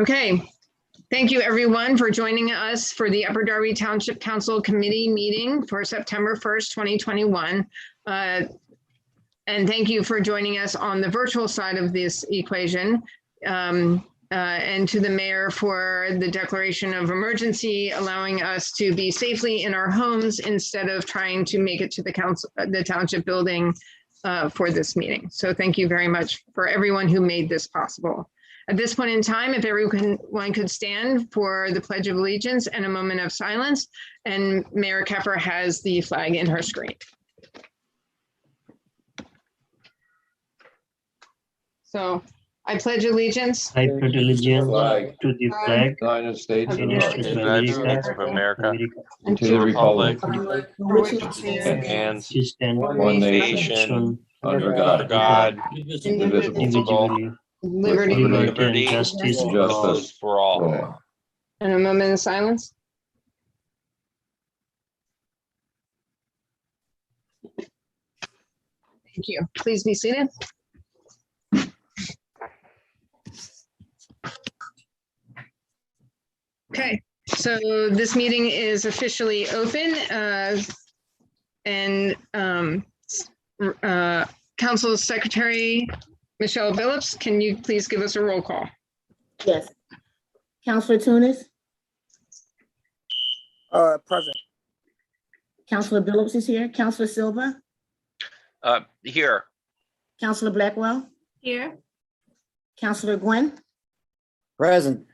Okay, thank you everyone for joining us for the Upper Darby Township Council Committee meeting for September 1st, 2021. And thank you for joining us on the virtual side of this equation. And to the mayor for the declaration of emergency, allowing us to be safely in our homes instead of trying to make it to the township building for this meeting. So thank you very much for everyone who made this possible. At this point in time, if everyone could stand for the Pledge of Allegiance and a moment of silence, and Mayor Keffer has the flag in her screen. So I pledge allegiance. I pledge allegiance to the flag United States of the United States of America and to the republic for which it stands, to stand one nation under God, indivisible, liberty and justice for all. and a moment of silence. Thank you. Please be seated. Okay, so this meeting is officially open and Council Secretary Michelle Billups, can you please give us a roll call? Yes. Councilor Tunis? Present. Councilor Billups is here. Councilor Silva? Here. Councilor Blackwell? Here. Councilor Gwynn? Present.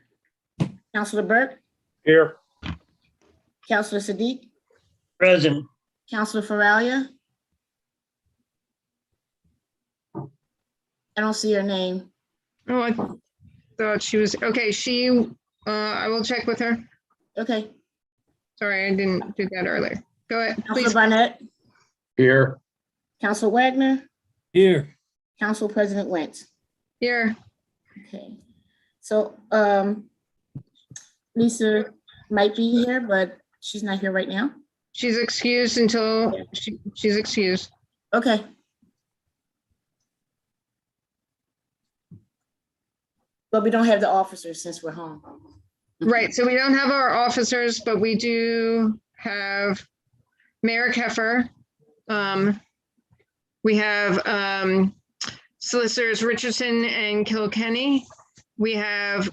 Councilor Burke? Here. Councilor Sadiq? present. Councilor Faralia? I don't see her name. Oh, I thought she was, okay, I will check with her. Okay. Sorry, I didn't do that earlier. Go ahead, Councilor please. Barnett? Here. Councilor Wagner? Here. Council President Wentz? Here. Okay. So Lisa might be here, but she's not here right now. She's excused until she's excused. Okay. But we don't have the officers since we're home. Right, so we don't have our officers, but we do have Mayor Keffer. We have solicitors Richardson and Kilkenny. We have,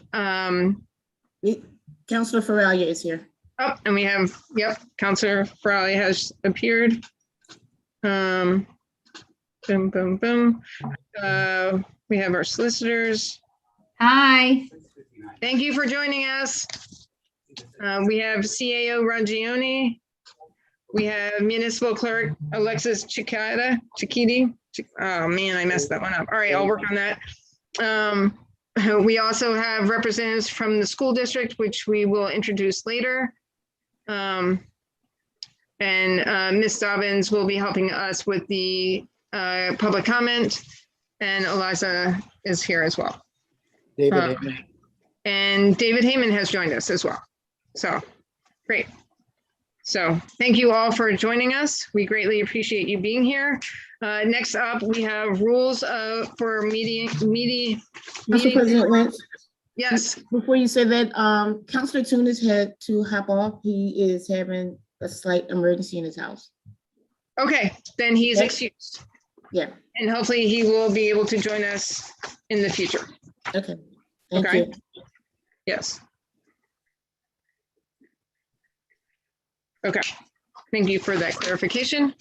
Councilor Faralia is here. oh, and we have, yep, Councilor Frawley has appeared. Boom, boom, boom. We have our solicitors. Hi. Thank you for joining us. We have CAO Rangione. We have Municipal Clerk Alexis Chiquiti. Oh man, I messed that one up. All right, I'll work on that. We also have representatives from the school district, which we will introduce later. And Ms. Dobbins will be helping us with the public comment, and Eliza is here as well. David. And David Heyman has joined us as well. So great. So thank you all for joining us. We greatly appreciate you being here. Next up, we have rules for meeting. Council President Wentz, Yes, before you say that, Councilor Tunis had to hop off. He is having a slight emergency in his house. okay, then he's Yep. excused. Yeah, And hopefully he will be able to join us in the future. okay. Thank Okay. you. Yes. Okay, thank you for that clarification.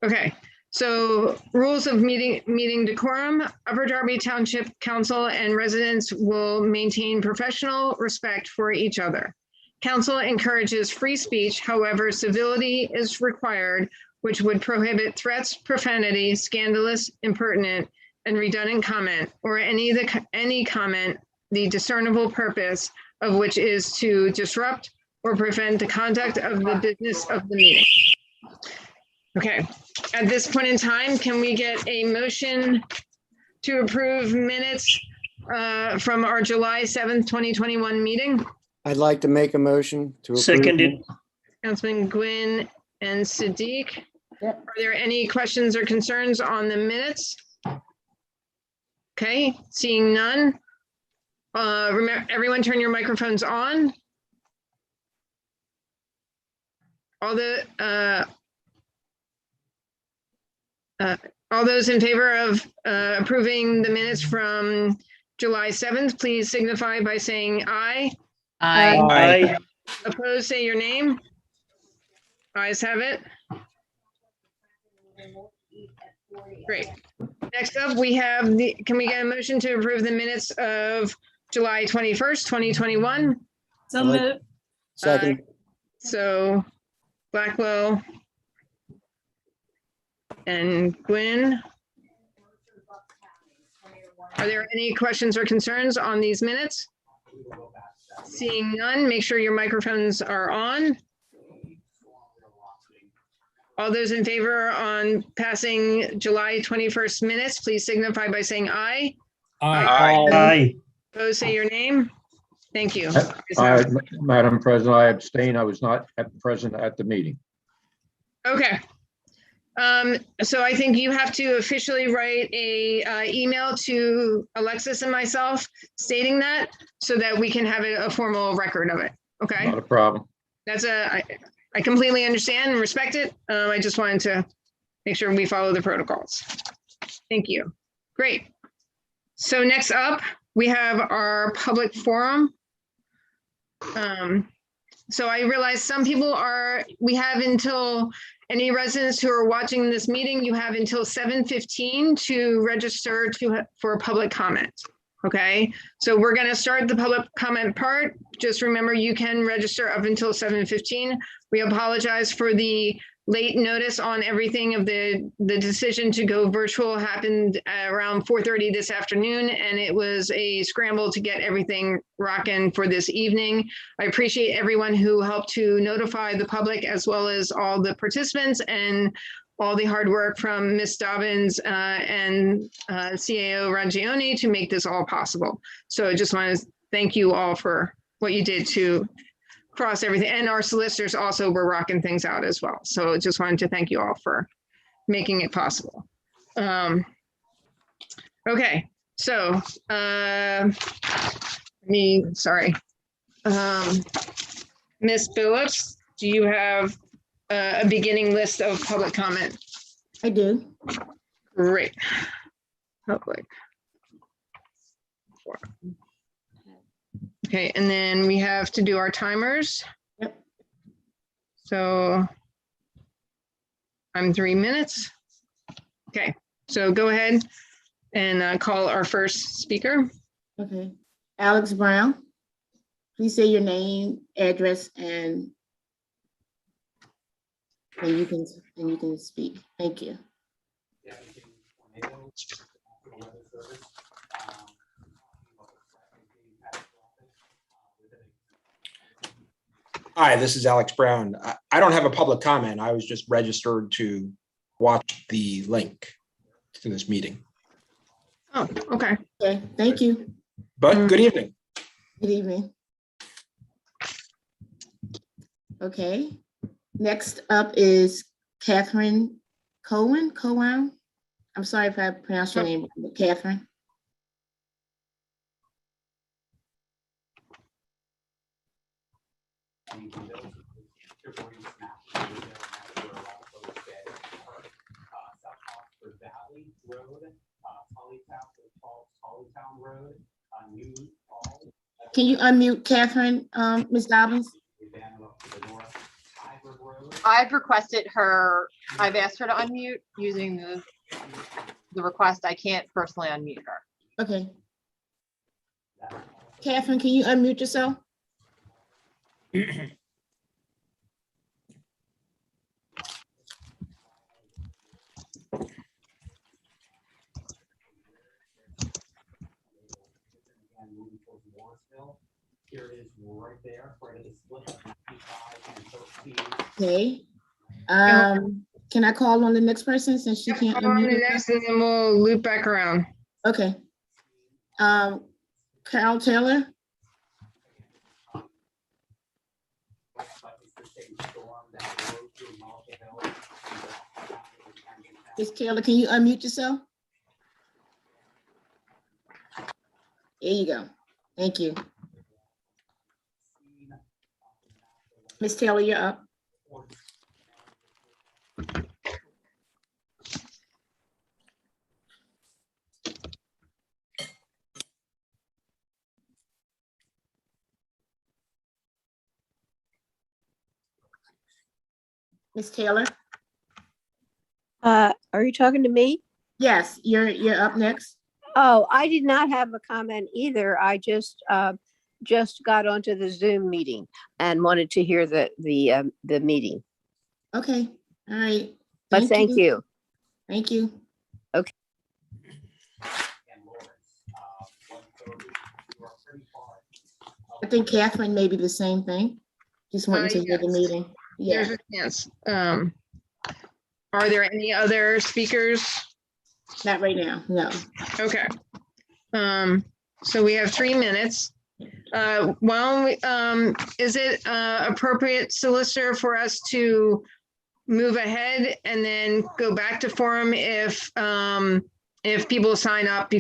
Okay, so rules of meeting decorum. Upper Darby Township Council and residents will maintain professional respect for each other. Council encourages free speech, however, civility is required, which would prohibit threats, profanity, scandalous, impertinent, and redundant comment, or any comment, the discernible purpose of which is to disrupt or prevent the conduct of the business of the meeting. Okay, at this point in time, can we get a motion to approve minutes from our July 7th, 2021 meeting? I'd like to make a motion to approve. Seconded. Councilman Gwynn and Sadiq. Yep. Are there any questions or concerns on the minutes? Okay, seeing none. Remember, everyone turn your microphones on. All those in favor of approving the minutes from July 7th, please signify by saying aye. Aye. Opposed, say your name. Ayes have it. Great. Next up, we have can we get a motion to approve the minutes of July 21st, 2021? So Like- moved. Second, So Blackwell and Gwynn. Are there any questions or concerns on these minutes? Seeing none, make sure your microphones are on. All those in favor on passing July 21st minutes, please signify by saying aye. Aye. Opposed, say your name. Thank you. Madam President, I abstain. I was not present at the meeting. Okay. So I think you have to officially write a email to Alexis and myself stating that so that we can have a formal record of it. Okay. Not a problem. That's I completely understand and respect it. I just wanted to make sure we follow the protocols. Thank you. Great. So next up, we have our public forum. So I realize some people we have until any residents who are watching this meeting, you have until 7:15 to register for public comment. Okay, so we're going to start the public comment part. Just remember, you can register up until 7:15. We apologize for the late notice on everything of the decision to go virtual happened around 4:30 this afternoon, and it was a scramble to get everything rocking for this evening. I appreciate everyone who helped to notify the public as well as all the participants and all the hard work from Ms. Dobbins and CAO Rangione to make this all possible. So I just want to thank you all for what you did to cross everything. And our solicitors also were rocking things out as well. So I just wanted to thank you all for making it possible. Okay, so sorry. Ms. Phillips, do you have a beginning list of public comment? I do. Great. Public. Okay, and then we have to do our timers. Yep. So I'm 3 minutes. Okay, so go ahead and call our first speaker. Okay. Alex Brown. Please say your name, address, and you can speak. Thank you. Hi, this is Alex Brown. I don't have a public comment. I was just registered to watch the link to this meeting. Oh, okay. Okay, thank you. But good evening. Good evening. Okay, next up is Catherine Cowan. I'm sorry if I pronounced your name wrong, but Catherine. Can you unmute Catherine, Ms. Dobbins? I've requested her, I've asked her to unmute using the request. I can't personally unmute her. Okay. Catherine, can you unmute yourself? Okay. Can I call on the next person since she can't Call on the unmute? next and then we'll loop back around. Okay. Carol Taylor? Ms. Taylor, can you unmute yourself? There you go. Thank you. Ms. Taylor, you're up. Ms. Taylor? Are you talking to me? Yes, you're up next. Oh, I did not have a comment either. I just got onto the Zoom meeting and wanted to hear the meeting. Okay, all right. But thank you. Thank you. Okay. I think Catherine may be the same thing. Just wanting to hear the Yes. meeting. Yeah. There's a chance. Are there any other speakers? Not right now, no. Okay. So we have 3 minutes. Is it appropriate, Solicitor, for us to move ahead and then go back to forum if people sign up,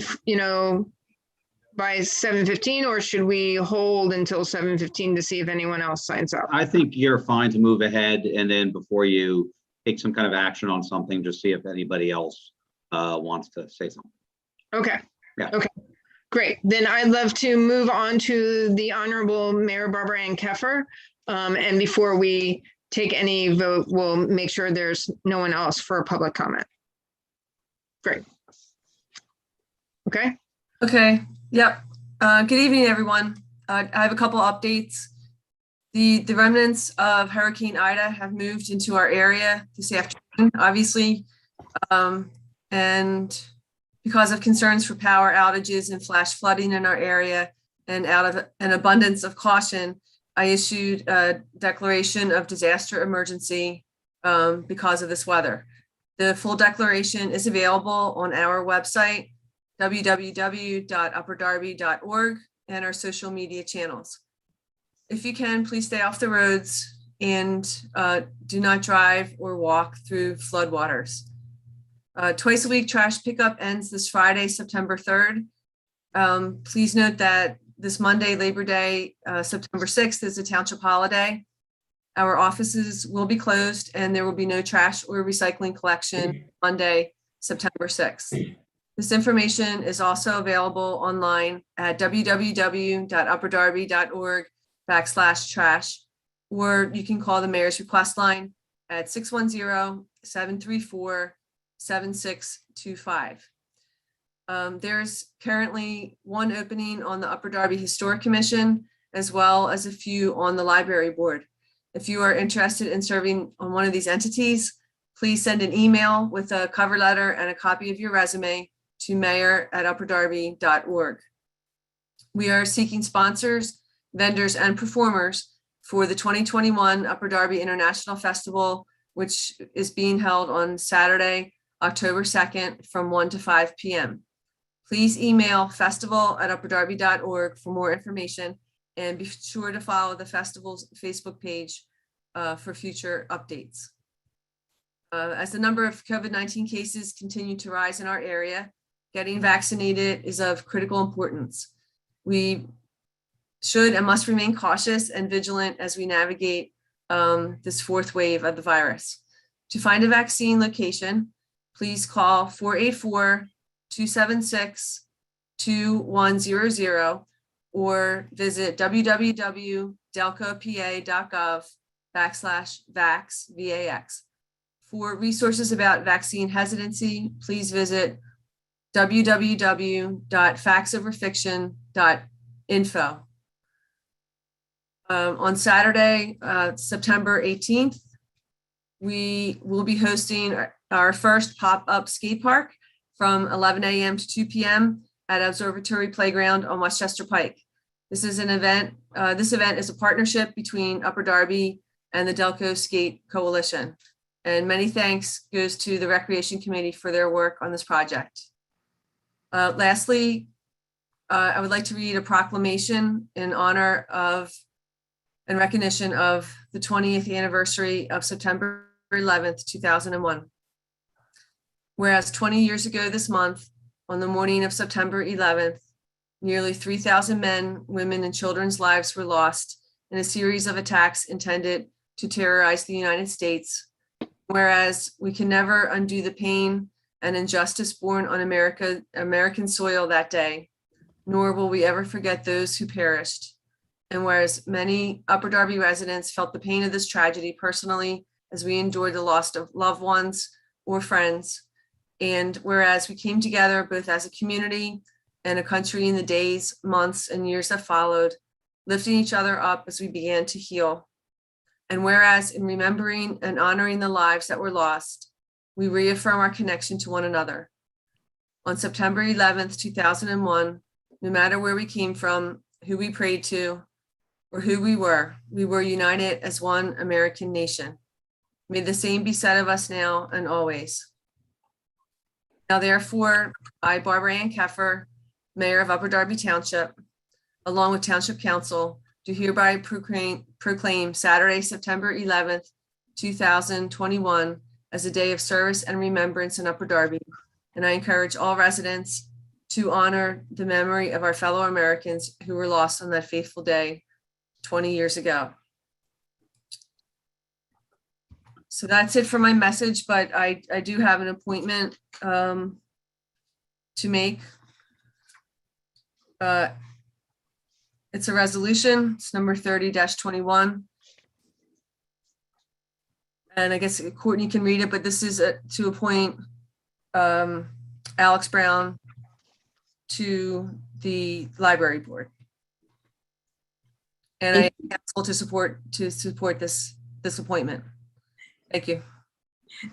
by 7:15, or should we hold until 7:15 to see if anyone else signs up? I think you're fine to move ahead, and then before you take some kind of action on something, just see if anybody else wants to say something. Okay. Yeah. Okay. Great. Then I'd love to move on to the Honorable Mayor Barbara Ann Keffer. And before we take any vote, we'll make sure there's no one else for a public comment. Great. Okay. Okay. Yep. Good evening, everyone. I have a couple updates. The remnants of Hurricane Ida have moved into our area this afternoon, obviously. And because of concerns for power outages and flash flooding in our area, and out of an abundance of caution, I issued a declaration of disaster emergency because of this weather. The full declaration is available on our website, www.upperdarby.org, and our social media channels. If you can, please stay off the roads and do not drive or walk through floodwaters. Twice a week trash pickup ends this Friday, September 3rd. Please note that this Monday, Labor Day, September 6th, is a township holiday. Our offices will be closed and there will be no trash or recycling collection Monday, September 6th. This information is also available online at www.upperdarby.org/trash, or you can call the mayor's request line at 610-734-7625. There's currently one opening on the Upper Darby Historic Commission, as well as a few on the library board. If you are interested in serving on one of these entities, please send an email with a cover letter and a copy of your resume to mayor@upperdarby.org. We are seeking sponsors, vendors, and performers for the 2021 Upper Darby International Festival, which is being held on Saturday, October 2nd from 1 to 5 p.m. Please email festival@upperdarby.org for more information, and be sure to follow the festival's Facebook page for future updates. As the number of COVID-19 cases continue to rise in our area, getting vaccinated is of critical importance. We should and must remain cautious and vigilant as we navigate this fourth wave of the virus. To find a vaccine location, please call 484-276-2100 or visit www.delcopa.gov/vax. For resources about vaccine hesitancy, please visit www.factsoverfiction.info. On Saturday, September 18th, we will be hosting our first pop-up skate park from 11 a.m. to 2 p.m. at Observatory Playground on Westchester Pike. This is an event. This event is a partnership between Upper Darby and the Delco Skate Coalition. And many thanks goes to the Recreation Committee for their work on this project. Lastly, I would like to read a proclamation in honor of and recognition of the 20th anniversary of September 11th, 2001. Whereas 20 years ago this month, on the morning of September 11th, Nearly 3,000 men, women, and children's lives were lost in a series of attacks intended to terrorize the United States. Whereas we can never undo the pain and injustice born on American soil that day, nor will we ever forget those who perished. And whereas many Upper Darby residents felt the pain of this tragedy personally, as we endured the loss of loved ones or friends, and whereas we came together both as a community and a country in the days, months, and years that followed, lifting each other up as we began to heal. And whereas in remembering and honoring the lives that were lost, we reaffirm our connection to one another. On September 11th, 2001, no matter where we came from, who we prayed to, or who we were united as one American nation. May the same be said of us now and always. Now therefore, I, Barbara Ann Keffer, Mayor of Upper Darby Township, along with Township Council, do hereby proclaim Saturday, September 11th, 2021 as a day of service and remembrance in Upper Darby. And I encourage all residents to honor the memory of our fellow Americans who were lost on that fateful day 20 years ago. So that's it for my message, but I do have an appointment to make. It's a resolution, it's number 30-21. And I guess Courtney can read it, but this is to appoint Alex Brown to the library board. And I ask to support this appointment. Thank you.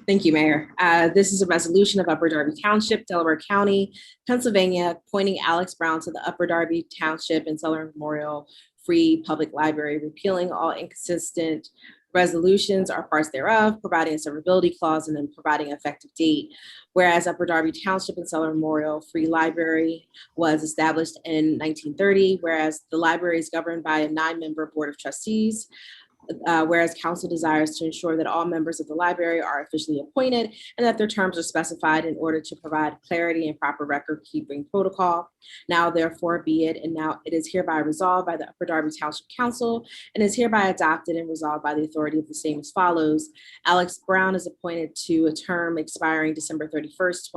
Thank you, Mayor. This is a resolution of Upper Darby Township, Delaware County, Pennsylvania, appointing Alex Brown to the Upper Darby Township and Southern Memorial Free Public Library, repealing all inconsistent resolutions or parts thereof, providing a severability clause, and then providing an effective date. Whereas Upper Darby Township and Southern Memorial Free Library was established in 1930, whereas the library is governed by a 9-member board of trustees. Whereas council desires to ensure that all members of the library are officially appointed and that their terms are specified in order to provide clarity and proper record keeping protocol. Now therefore be it, and now it is hereby resolved by the Upper Darby Township Council and is hereby adopted and resolved by the authority of the same as follows. Alex Brown is appointed to a term expiring December 31st,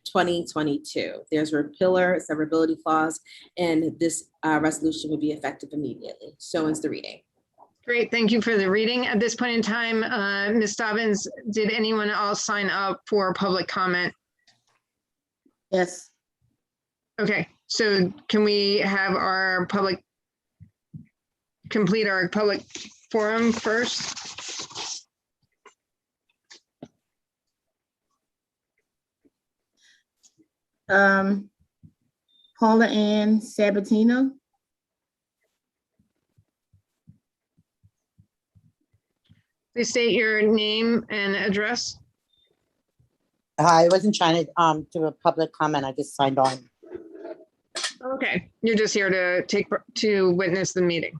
2022. There's a repealer, severability clause, and this resolution will be effective immediately. So ends the reading. Great, thank you for the reading. At this point in time, Ms. Dobbins, did anyone else sign up for public comment? Yes. Okay, so can we have our complete our public forum first? Paula Ann Sabatino. Please state your name and address. I wasn't trying to do a public comment. I just signed on. Okay, you're just here to witness the meeting.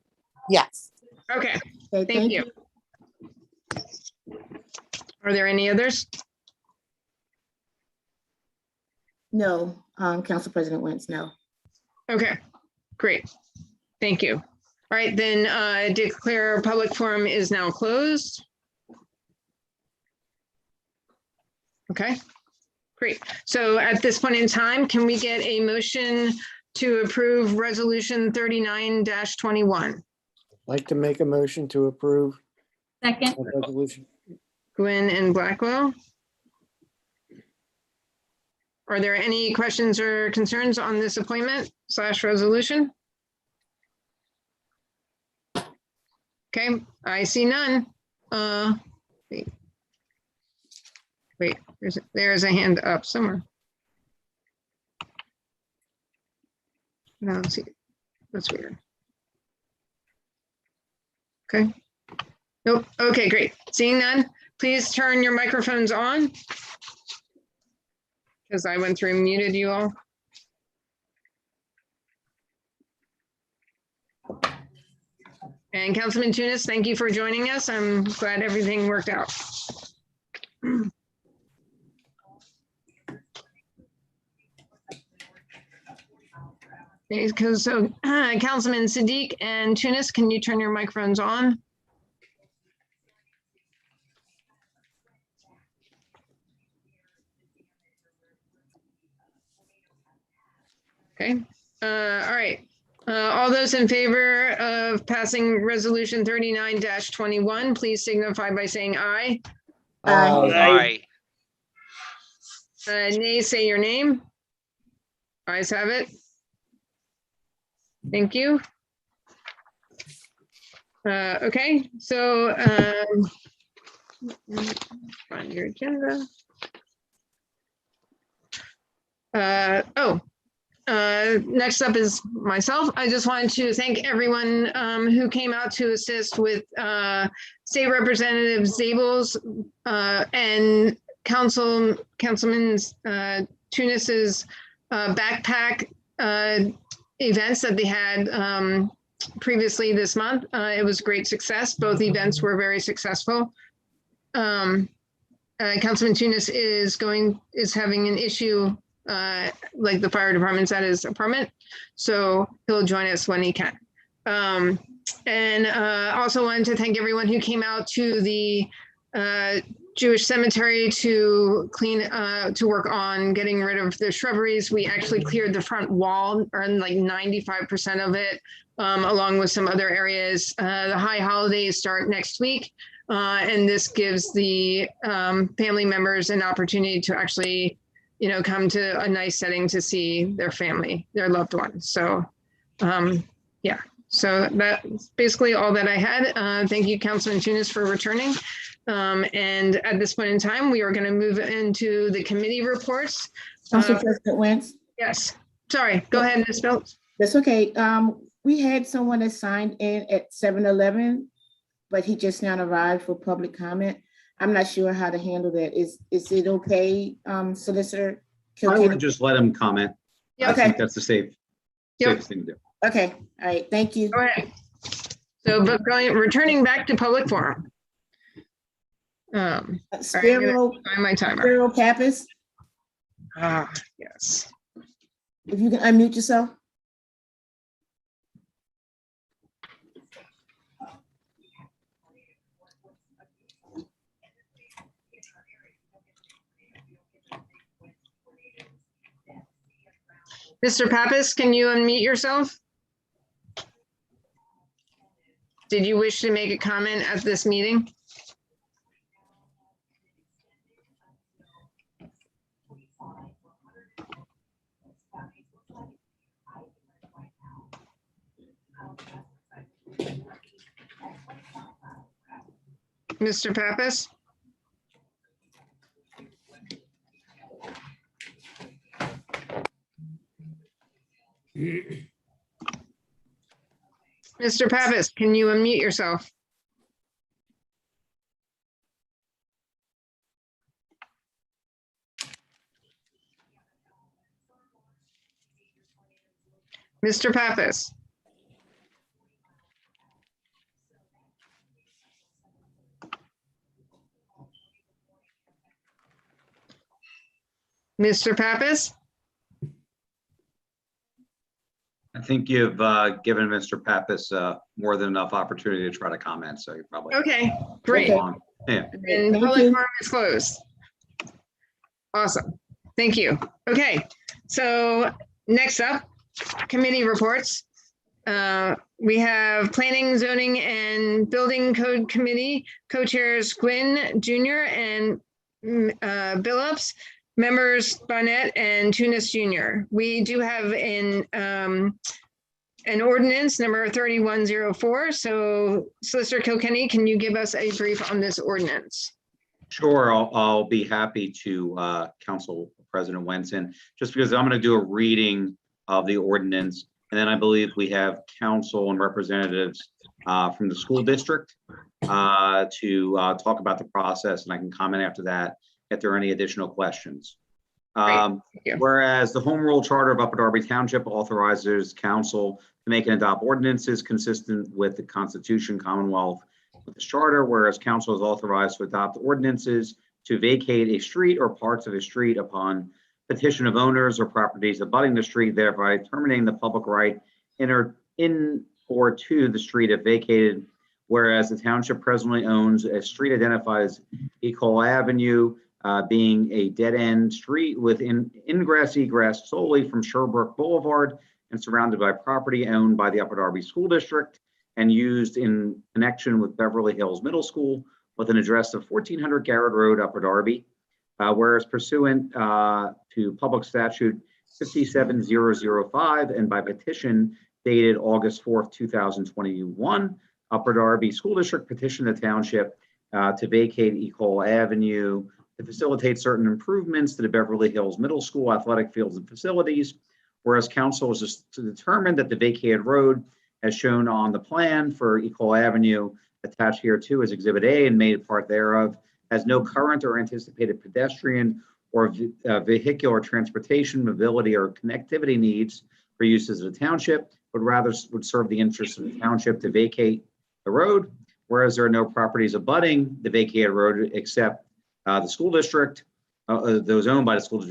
Yes. Okay, Okay, thank you. Are there any others? No, Council President Wentz, no. Okay, great. Thank you. All right, then declare public forum is now closed. Okay, great. So at this point in time, can we get a motion to approve resolution 39-21? I'd like to make a motion to approve. Second. the resolution. Gwynn and Blackwell. Are there any questions or concerns on this appointment / resolution? Okay, I see none. Wait, there's a hand up somewhere. No, let's see. That's weird. Okay. Nope. Okay, great. Seeing none, please turn your microphones on. Because I went through and muted you all. And Councilman Tunis, thank you for joining us. I'm glad everything worked out. Okay, so Councilman Siddiq and Tunis, can you turn your microphones on? Okay, all right. All those in favor of passing resolution 39-21, please signify by saying aye. Aye. Nay, say your name. Ayes have it. Thank you. Okay, so find your agenda. Next up is myself. I just wanted to thank everyone who came out to assist with State Representative Zabel's and Councilman Tunis's backpack events that they had previously this month. It was a great success. Both events were very successful. Councilman Tunis is having an issue like the fire department's at his apartment, so he'll join us when he can. And also wanted to thank everyone who came out to the Jewish cemetery to to work on getting rid of the shrubberies. We actually cleared the front wall, or like 95% of it, along with some other areas. The high holidays start next week, and this gives the family members an opportunity to actually, come to a nice setting to see their family, their loved ones. So, yeah. So that's basically all that I had. Thank you, Councilman Tunis, for returning. And at this point in time, we are going to move into the committee reports. Council President Wentz? Yes. Sorry. Go ahead, Ms. Biltz. That's okay. We had someone that signed in at 7:11, but he just now arrived for public comment. I'm not sure how to handle that. Is it okay, Solicitor I would just let him comment. Yeah. I Okay. think that's the safest thing to do. Okay, all right, thank you. All right. So, but returning back to public forum. Spiro, find my timer. Spiro Pappas, Yes. if you can unmute yourself. Mr. Pappas, can you unmute yourself? Did you wish to make a comment at this meeting? Mr. Pappas? Mr. Pappas, can you unmute yourself? Mr. Pappas? Mr. Pappas? I think you've given Mr. Pappas more than enough opportunity to try to comment, so you're probably. Okay, great. Okay. Yeah. And Thank public you. forum is closed. Awesome. Thank you. Okay, so next up, committee reports. We have Planning, Zoning, and Building Code Committee co-chairs Gwynn Jr. and Billups, members Barnett and Tunis Jr. We do have an ordinance number 3104. So Solicitor Kilkenny, can you give us a brief on this ordinance? Sure, I'll be happy to, Council President Wenson, just because I'm going to do a reading of the ordinance. And then I believe we have council and representatives from the school district to talk about the process, and I can comment after that if there are any additional questions. Whereas the Home Rule Charter of Upper Darby Township authorizes council to make and adopt ordinances consistent with the Constitution, Commonwealth, with the charter, whereas council is authorized to adopt ordinances to vacate a street or parts of a street upon petition of owners or properties abutting the street, thereby terminating the public right in or to the street if vacated. Whereas the township presently owns a street identified as Ecole Avenue, being a dead-end street with ingress egress solely from Sherbrooke Boulevard and surrounded by property owned by the Upper Darby School District and used in connection with Beverly Hills Middle School with an address of 1400 Garrett Road, Upper Darby. Whereas pursuant to Public Statute 57005 and by petition dated August 4th, 2021, Upper Darby School District petitioned the township to vacate Ecole Avenue to facilitate certain improvements to the Beverly Hills Middle School athletic fields and facilities. Whereas council is to determine that the vacated road as shown on the plan for Ecole Avenue attached here to as Exhibit A and made part thereof has no current or anticipated pedestrian or vehicular transportation, mobility, or connectivity needs for uses of the township, but rather would serve the interests of the township to vacate the road. Whereas there are no properties abutting the vacated road except the school district, those owned by the school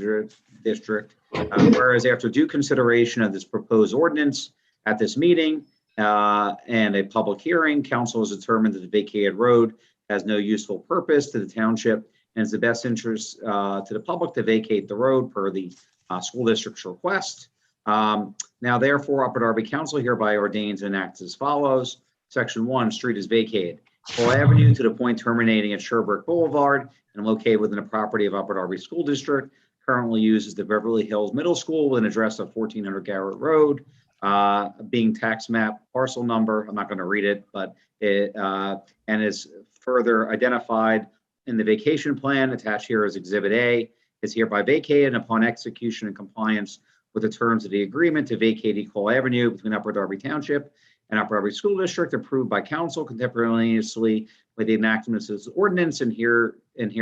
district. Whereas after due consideration of this proposed ordinance at this meeting and a public hearing, council has determined that the vacated road has no useful purpose to the township and it's the best interest to the public to vacate the road per the school district's request. Now, therefore, Upper Darby Council hereby ordains and enacts as follows. Section 1, street is vacated. Ecole Avenue to the point terminating at Sherbrooke Boulevard and located within the property of Upper Darby School District, currently used as the Beverly Hills Middle School with an address of 1400 Garrett Road, being tax map parcel number. I'm not going to read it, but it and is further identified in the vacation plan attached here as Exhibit A, is hereby vacated and upon execution and compliance with the terms of the agreement to vacate Ecole Avenue between Upper Darby Township and Upper Darby School District approved by council contemporaneously with the enactment of this ordinance and here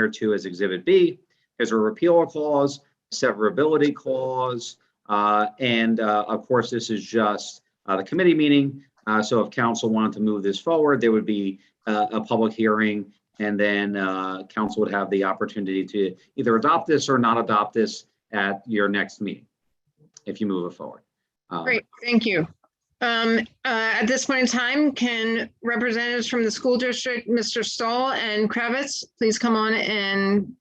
too as Exhibit B. There's a repeal clause, severability clause, and of course this is just the committee meeting. So if council wanted to move this forward, there would be a public hearing and then council would have the opportunity to either adopt this or not adopt this at your next meeting if you move it forward. Great, thank you. At this point in time, can representatives from the school district, Mr. Stoll and Kravitz, please come on and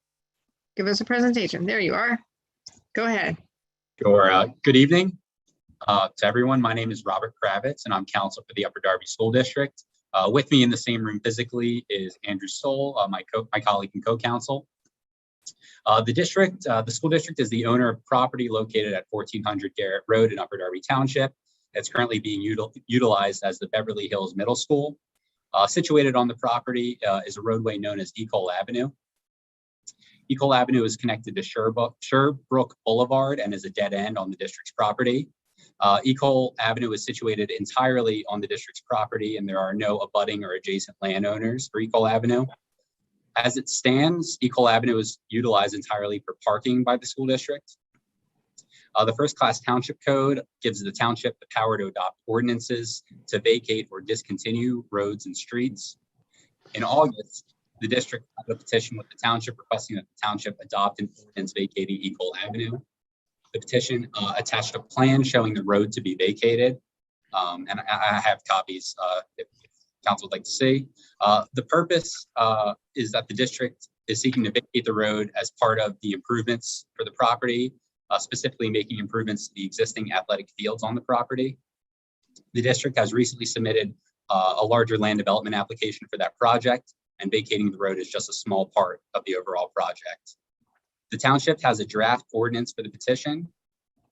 give us a presentation. There you are. Go ahead. Sure. Good evening to everyone. My name is Robert Kravitz and I'm counsel for the Upper Darby School District. With me in the same room physically is Andrew Stoll, my colleague and co-counsel. The school district is the owner of property located at 1400 Garrett Road in Upper Darby Township. It's currently being utilized as the Beverly Hills Middle School. Situated on the property is a roadway known as Ecole Avenue. Ecole Avenue is connected to Sherbrooke Boulevard and is a dead end on the district's property. Ecole Avenue is situated entirely on the district's property and there are no abutting or adjacent landowners for Ecole Avenue. As it stands, Ecole Avenue is utilized entirely for parking by the school district. The first class township code gives the township the power to adopt ordinances to vacate or discontinue roads and streets. In August, the district filed a petition with the township requesting that the township adopt an ordinance vacating Ecole Avenue. The petition attached a plan showing the road to be vacated. And I have copies if council would like to see. The purpose is that the district is seeking to vacate the road as part of the improvements for the property, specifically making improvements to the existing athletic fields on the property. The district has recently submitted a larger land development application for that project, and vacating the road is just a small part of the overall project. The township has a draft ordinance for the petition,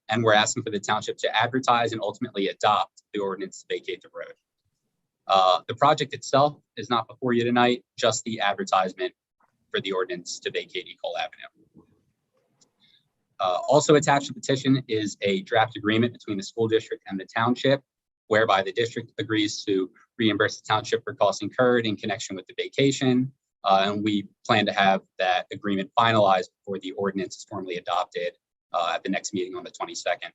and we're asking for the township to advertise and ultimately adopt the ordinance to vacate the road. The project itself is not before you tonight, just the advertisement for the ordinance to vacate Ecole Avenue. Also attached to the petition is a draft agreement between the school district and the township, whereby the district agrees to reimburse the township for costs incurred in connection with the vacation. And we plan to have that agreement finalized before the ordinance is formally adopted at the next meeting on the 22nd.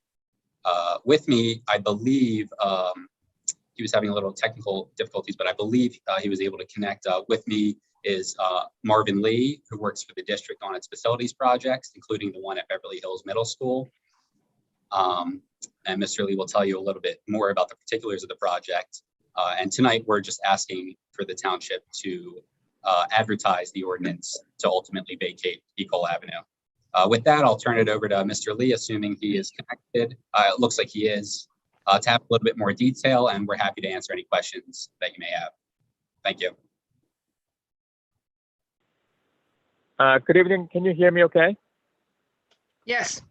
With me, I believe he was having a little technical difficulties, but I believe he was able to connect with me is Marvin Lee, who works for the district on its facilities projects, including the one at Beverly Hills Middle School. And Mr. Lee will tell you a little bit more about the particulars of the project. And tonight, we're just asking for the township to advertise the ordinance to ultimately vacate Ecole Avenue. With that, I'll turn it over to Mr. Lee, assuming he is connected. It looks like he is, to have a little bit more detail, and we're happy to answer any questions that you may have. Thank you. Good evening. Can you hear me okay? Yes.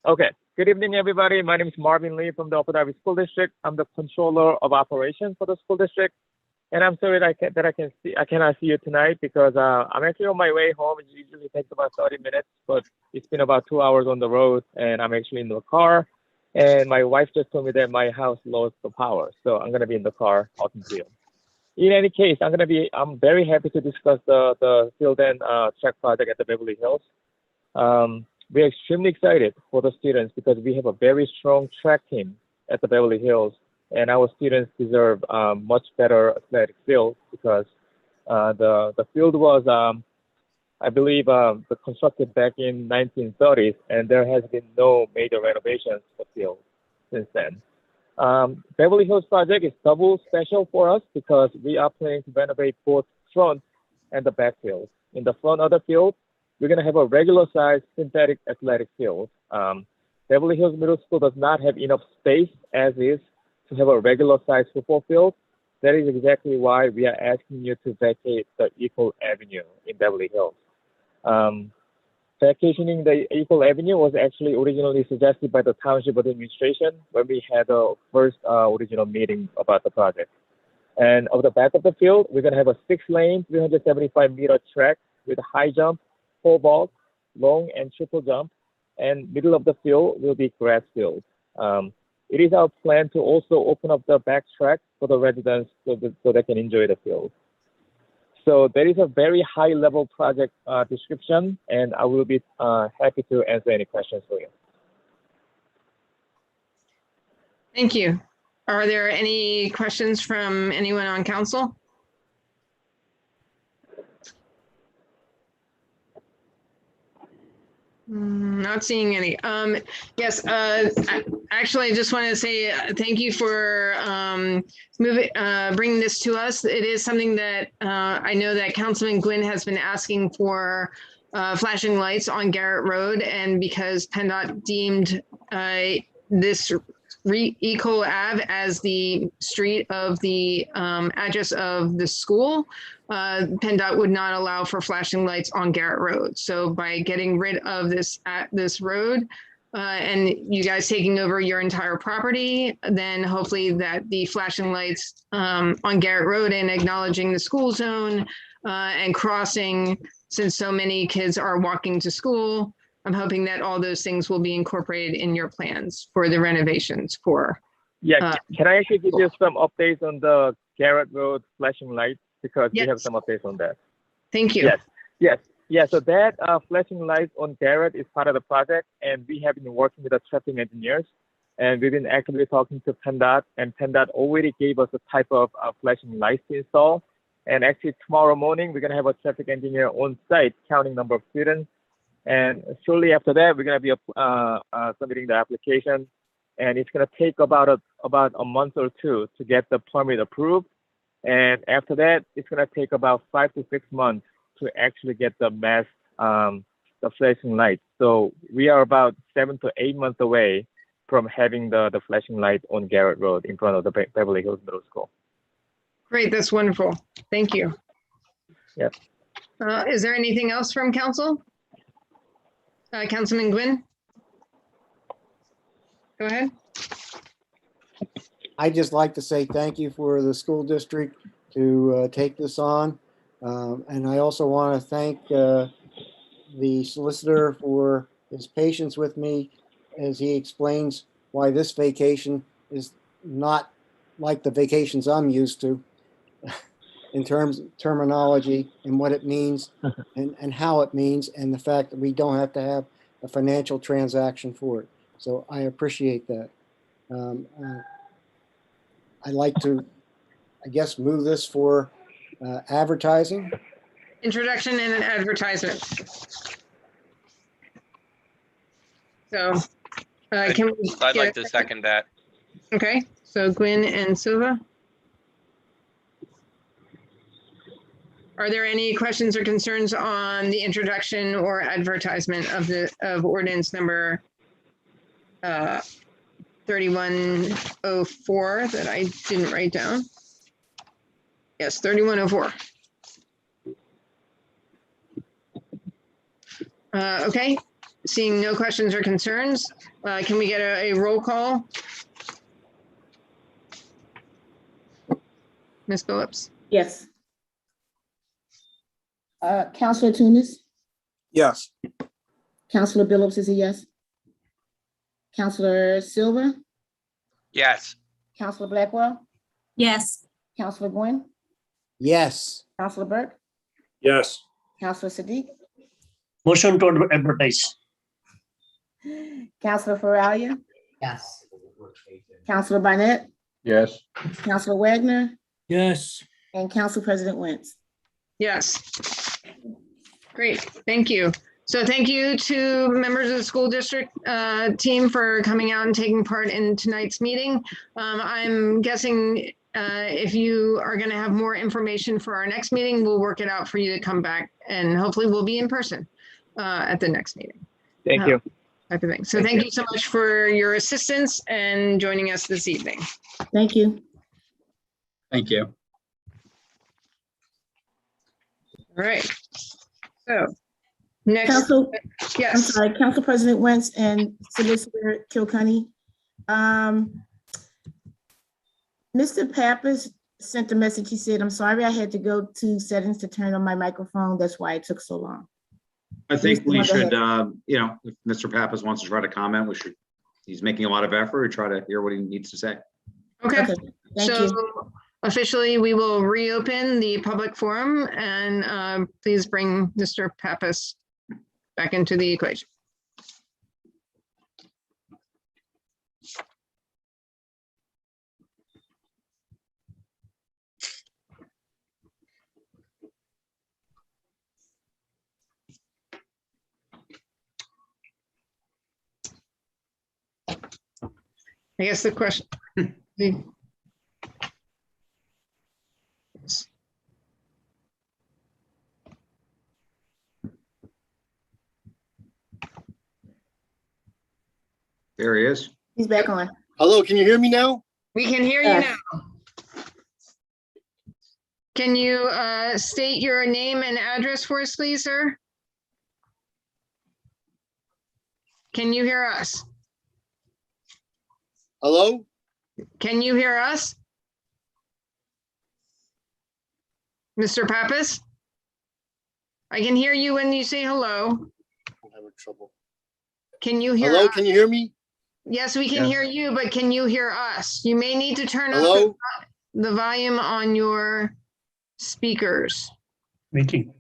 Okay. Good evening, everybody. My name is Marvin Lee from the Upper Darby School District. I'm the controller of operations for the school district. And I'm sorry that I cannot see you tonight because I'm actually on my way home. It usually takes about 30 minutes, but it's been about 2 hours on the road, and I'm actually in the car. And my wife just told me that my house lost the power, so I'm gonna be in the car talking to you. In any case, I'm very happy to discuss the field and track project at the Beverly Hills. We're extremely excited for the students because we have a very strong track team at the Beverly Hills, and our students deserve much better athletic field because the field was, I believe, constructed back in 1930s, and there has been no major renovations to the field since then. Beverly Hills project is double special for us because we are planning to renovate both front and the back field. In the front of the field, we're going to have a regular size synthetic athletic field. Beverly Hills Middle School does not have enough space as is to have a regular size football field. That is exactly why we are asking you to vacate the Ecole Avenue in Beverly Hills. Vacationing the Ecole Avenue was actually originally suggested by the Township administration when we had a first original meeting about the project. And of the back of the field, we're going to have a 6-lane, 375-meter track with a high jump, pole vault, long and triple jump, and middle of the field will be grass field. It is our plan to also open up the back track for the residents so they can enjoy the field. So there is a very high level project description, and I will be happy to answer any questions for you. Thank you. Are there any questions from anyone on council? Not seeing any. Yes, actually, I just want to say thank you for bringing this to us. It is something that I know that Councilman Gwynn has been asking for flashing lights on Garrett Road, and because PennDOT deemed this Ecole Ave as the street of the address of the school, PennDOT would not allow for flashing lights on Garrett Road. So by getting rid of this road and you guys taking over your entire property, then hopefully that the flashing lights on Garrett Road and acknowledging the school zone and crossing, since so many kids are walking to school, I'm hoping that all those things will be incorporated in your plans for the renovations for. Yeah, can I actually give you some updates on the Garrett Road flashing lights? Because we have some updates on that. Thank you. Yes. So that flashing lights on Garrett is part of the project, and we have been working with the traffic engineers, and we've been actively talking to PennDOT, and PennDOT already gave us a type of flashing lights to install. And actually tomorrow morning, we're gonna have a traffic engineer on site counting number of students. And shortly after that, we're going to be submitting the application, and it's going to take about a month or two to get the permit approved. And after that, it's going to take about 5 to 6 months to actually get the the flashing lights. So we are about 7 to 8 months away from having the flashing light on Garrett Road in front of the Beverly Hills Middle School. Great, that's wonderful. Thank you. Yep. Is there anything else from council? Councilman Gwynn? Go ahead. I'd just like to say thank you for the school district to take this on. And I also want to thank the solicitor for his patience with me as he explains why this vacation is not like the vacations I'm used to in terms of terminology and what it means and how it means, and the fact that we don't have to have a financial transaction for it. So I appreciate that. I'd like to, I guess, move this for advertising introduction and an advertisement. So, can we? I'd get like a to second that. Okay, so Gwynn and Silva. Are there any questions or concerns on the introduction or advertisement of ordinance number 3104 that I didn't write down? Yes, 3104. Okay, seeing no questions or concerns, can we get a roll call? Ms. Phillips? Yes. Counselor Tunis, Yes. Counselor Billups is a yes. Counselor Silva, Yes. Counselor Blackwell, Yes. Counselor Gwynn, Yes. Counselor Burke, Yes. Counselor Sadiq, Motion to advertise. Counselor Faralia, Yes. Counselor Barnett, Yes. Counselor Wagner, Yes. and Council President Wentz. Yes. Great, thank you. So thank you to members of the school district team for coming out and taking part in tonight's meeting. I'm guessing if you are going to have more information for our next meeting, we'll work it out for you to come back, and hopefully we'll be in person at the next meeting. Thank you. Type of thing. So thank you so much for your assistance and joining us this evening. Thank you. Thank you. All right. So next, Council, I'm yes. sorry, Council President Wentz and Solicitor Kilkenny. Mr. Pappas sent a message. He said, "I'm sorry, I had to go to settings to turn on my microphone. That's why it took so long." I think we Go should, ahead. if Mr. Pappas wants to try to comment, he's making a lot of effort to try to hear what he needs to say. Okay. Okay, thank So you. officially, we will reopen the public forum, and please bring Mr. Pappas back into the equation. I guess the question. There he is. He's back on. Hello, can you hear me now? We can hear you Yes. now. Can you state your name and address for us, please, sir? Can you hear us? Hello? Can you hear us? Mr. Pappas? I can hear you when you say hello. I'm having trouble. Can you hear Hello, us? can you hear me? Yes, we can Yes. hear you, but can you hear us? You may need to turn up Hello? the volume on your speakers. Meeting.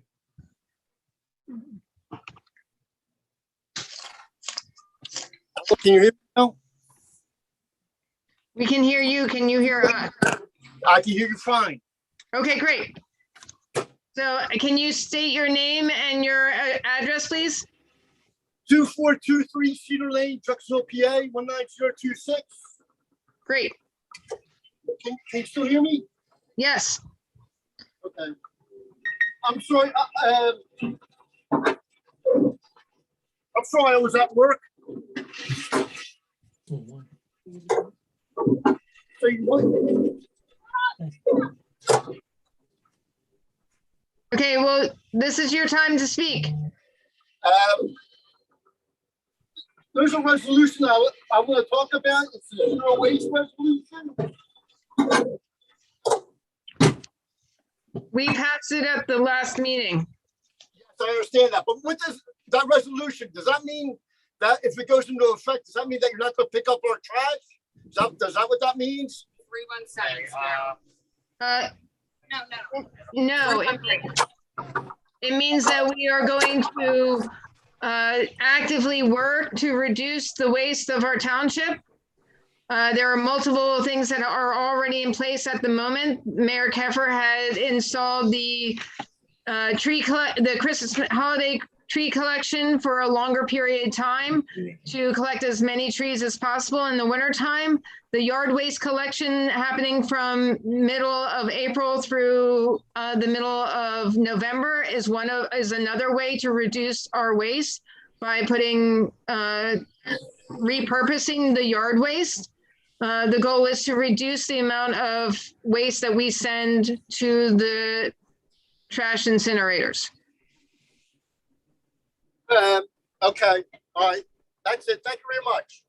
Hello, can you hear me now? We can hear you. Can you hear us? I can hear you fine. Okay, great. So can you state your name and your address, please? 2423 Cedar Lane, Drexel, PA, 19026. Great. Can you still hear me? Yes. Okay. I'm sorry. I'm sorry, I was at work. So you want- Okay, well, this is your time to speak. There's a resolution I want to talk about. It's a zero waste resolution. We passed it at the last meeting. Yes, I understand that. But what does that resolution, does that mean that if it goes into effect, does that mean that you're not going to pick up our trash? Does that what that means? 317. No, it means that we are going to actively work to reduce the waste of our township. There are multiple things that are already in place at the moment. Mayor Keffer had installed the the Christmas holiday tree collection for a longer period of time to collect as many trees as possible in the wintertime. The yard waste collection happening from middle of April through the middle of November is another way to reduce our waste by putting repurposing the yard waste. The goal is to reduce the amount of waste that we send to the trash incinerators. Okay, all right. That's it. Thank you very much.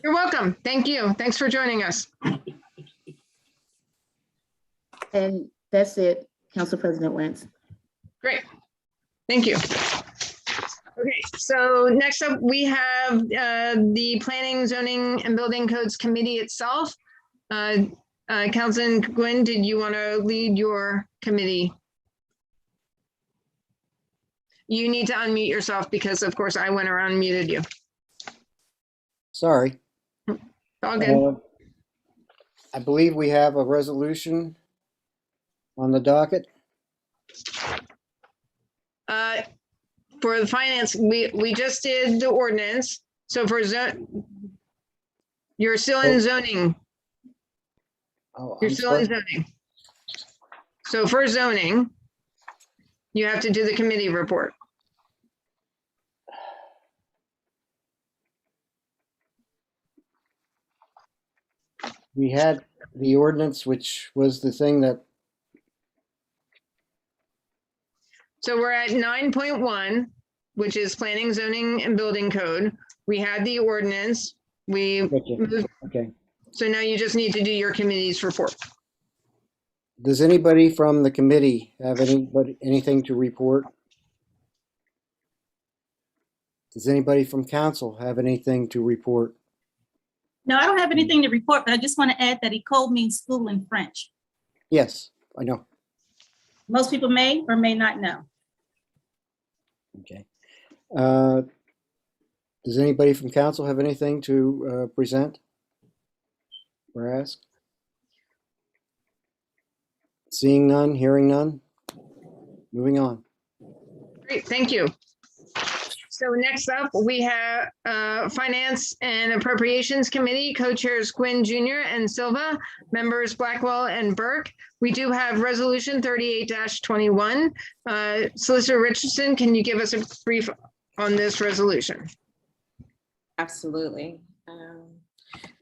You're welcome. Thank you. Thanks for joining us. And that's it, Council President Wentz. Great. Thank you. Okay, so next up we have the Planning, Zoning, and Building Codes Committee itself. Councilman Gwynn, did you want to lead your committee? You need to unmute yourself because, of course, I went around and muted you. Sorry. All good. I believe we have a resolution on the docket. For the finance, we just did the ordinance. So for you're still in zoning. Oh, You're I'm still in sorry. zoning. So for zoning, you have to do the committee report. We had the ordinance, which was the thing that, So we're at 9.1, which is planning, zoning, and building code. We had the ordinance. We moved. okay. So now you just need to do your committee's report. Does anybody from the committee have anything to report? Does anybody from council have anything to report? No, I don't have anything to report, but I just want to add that école means school in French. Yes, I know. Most people may or may not know. Okay. Does anybody from council have anything to present or ask? Seeing none, hearing none, moving on. Great, thank you. So next up, we have Finance and Appropriations Committee, co-chairs Quinn Jr. and Silva, members Blackwell and Burke. We do have Resolution 38-21. Solicitor Richardson, can you give us a brief on this resolution? Absolutely.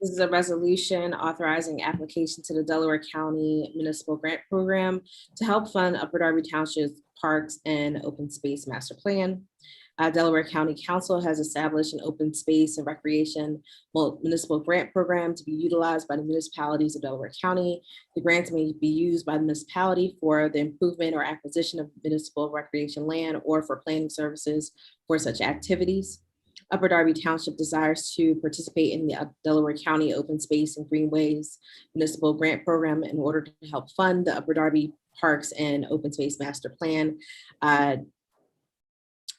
This is a resolution authorizing application to the Delaware County Municipal Grant Program to help fund Upper Darby Township's Parks and Open Space Master Plan. Delaware County Council has established an open space and recreation municipal grant program to be utilized by the municipalities of Delaware County. The grants may be used by the municipality for the improvement or acquisition of municipal recreation land or for planning services for such activities. Upper Darby Township desires to participate in the Delaware County Open Space and Greenways Municipal Grant Program in order to help fund the Upper Darby Parks and Open Space Master Plan.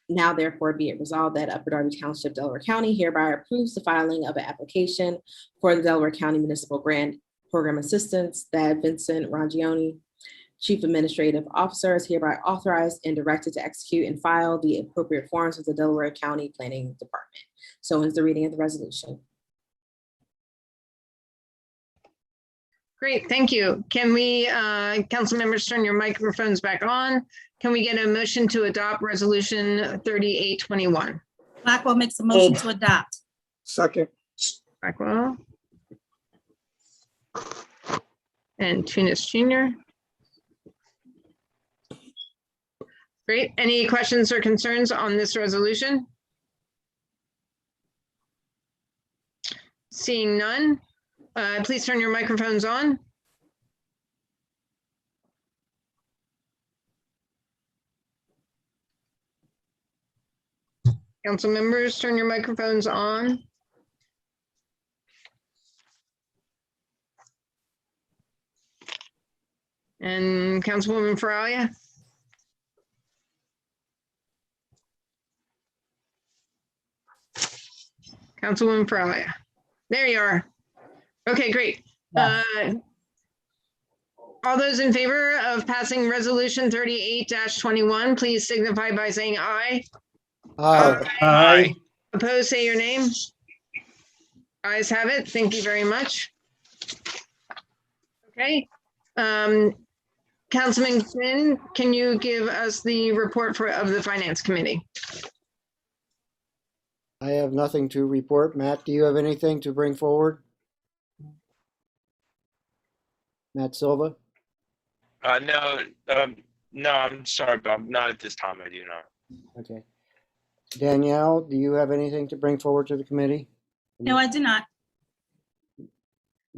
Now therefore be it resolved that Upper Darby Township, Delaware County hereby approves the filing of an application for the Delaware County Municipal Grant Program Assistance, that Vincent Rangione, Chief Administrative Officer, is hereby authorized and directed to execute and file the appropriate forms with the Delaware County Planning Department. So is the reading of the resolution. Great, thank you. Can we, council members, turn your microphones back on? Can we get a motion to adopt Resolution 38-21? Blackwell makes a motion to adopt. Second. Blackwell. And Tunis Jr. Great. Any questions or concerns on this resolution? Seeing none, please turn your microphones on. Council members, turn your microphones on. And Councilwoman Faralia. Councilwoman Faralia. There you are. Okay, great. All those in favor of passing resolution 38-21, please signify by saying aye. Aye. Aye. Opposed, say your name. Ayes have it. Thank you very much. Okay. Councilman Quinn, can you give us the report of the Finance Committee? I have nothing to report. Matt, do you have anything to bring forward? Matt Silva? No, I'm sorry, but not at this time. I do not. Okay. Danielle, do you have anything to bring forward to the committee? No, I do not.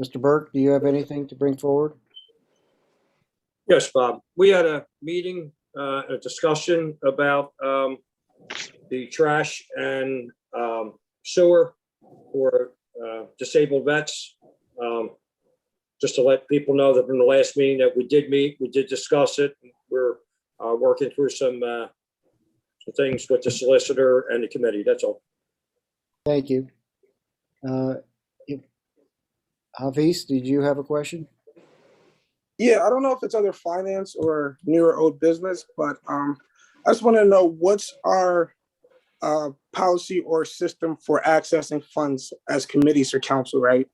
Mr. Burke, do you have anything to bring forward? Yes, Bob. We had a meeting, a discussion about the trash and sewer for disabled vets. Just to let people know that in the last meeting that we did meet, we did discuss it. We're working through some things with the solicitor and the committee. That's all. Thank you. Hafiz, did you have a question? Yeah, I don't know if it's other finance or new or old business, but I just want to know what's our policy or system for accessing funds as committees or council, right?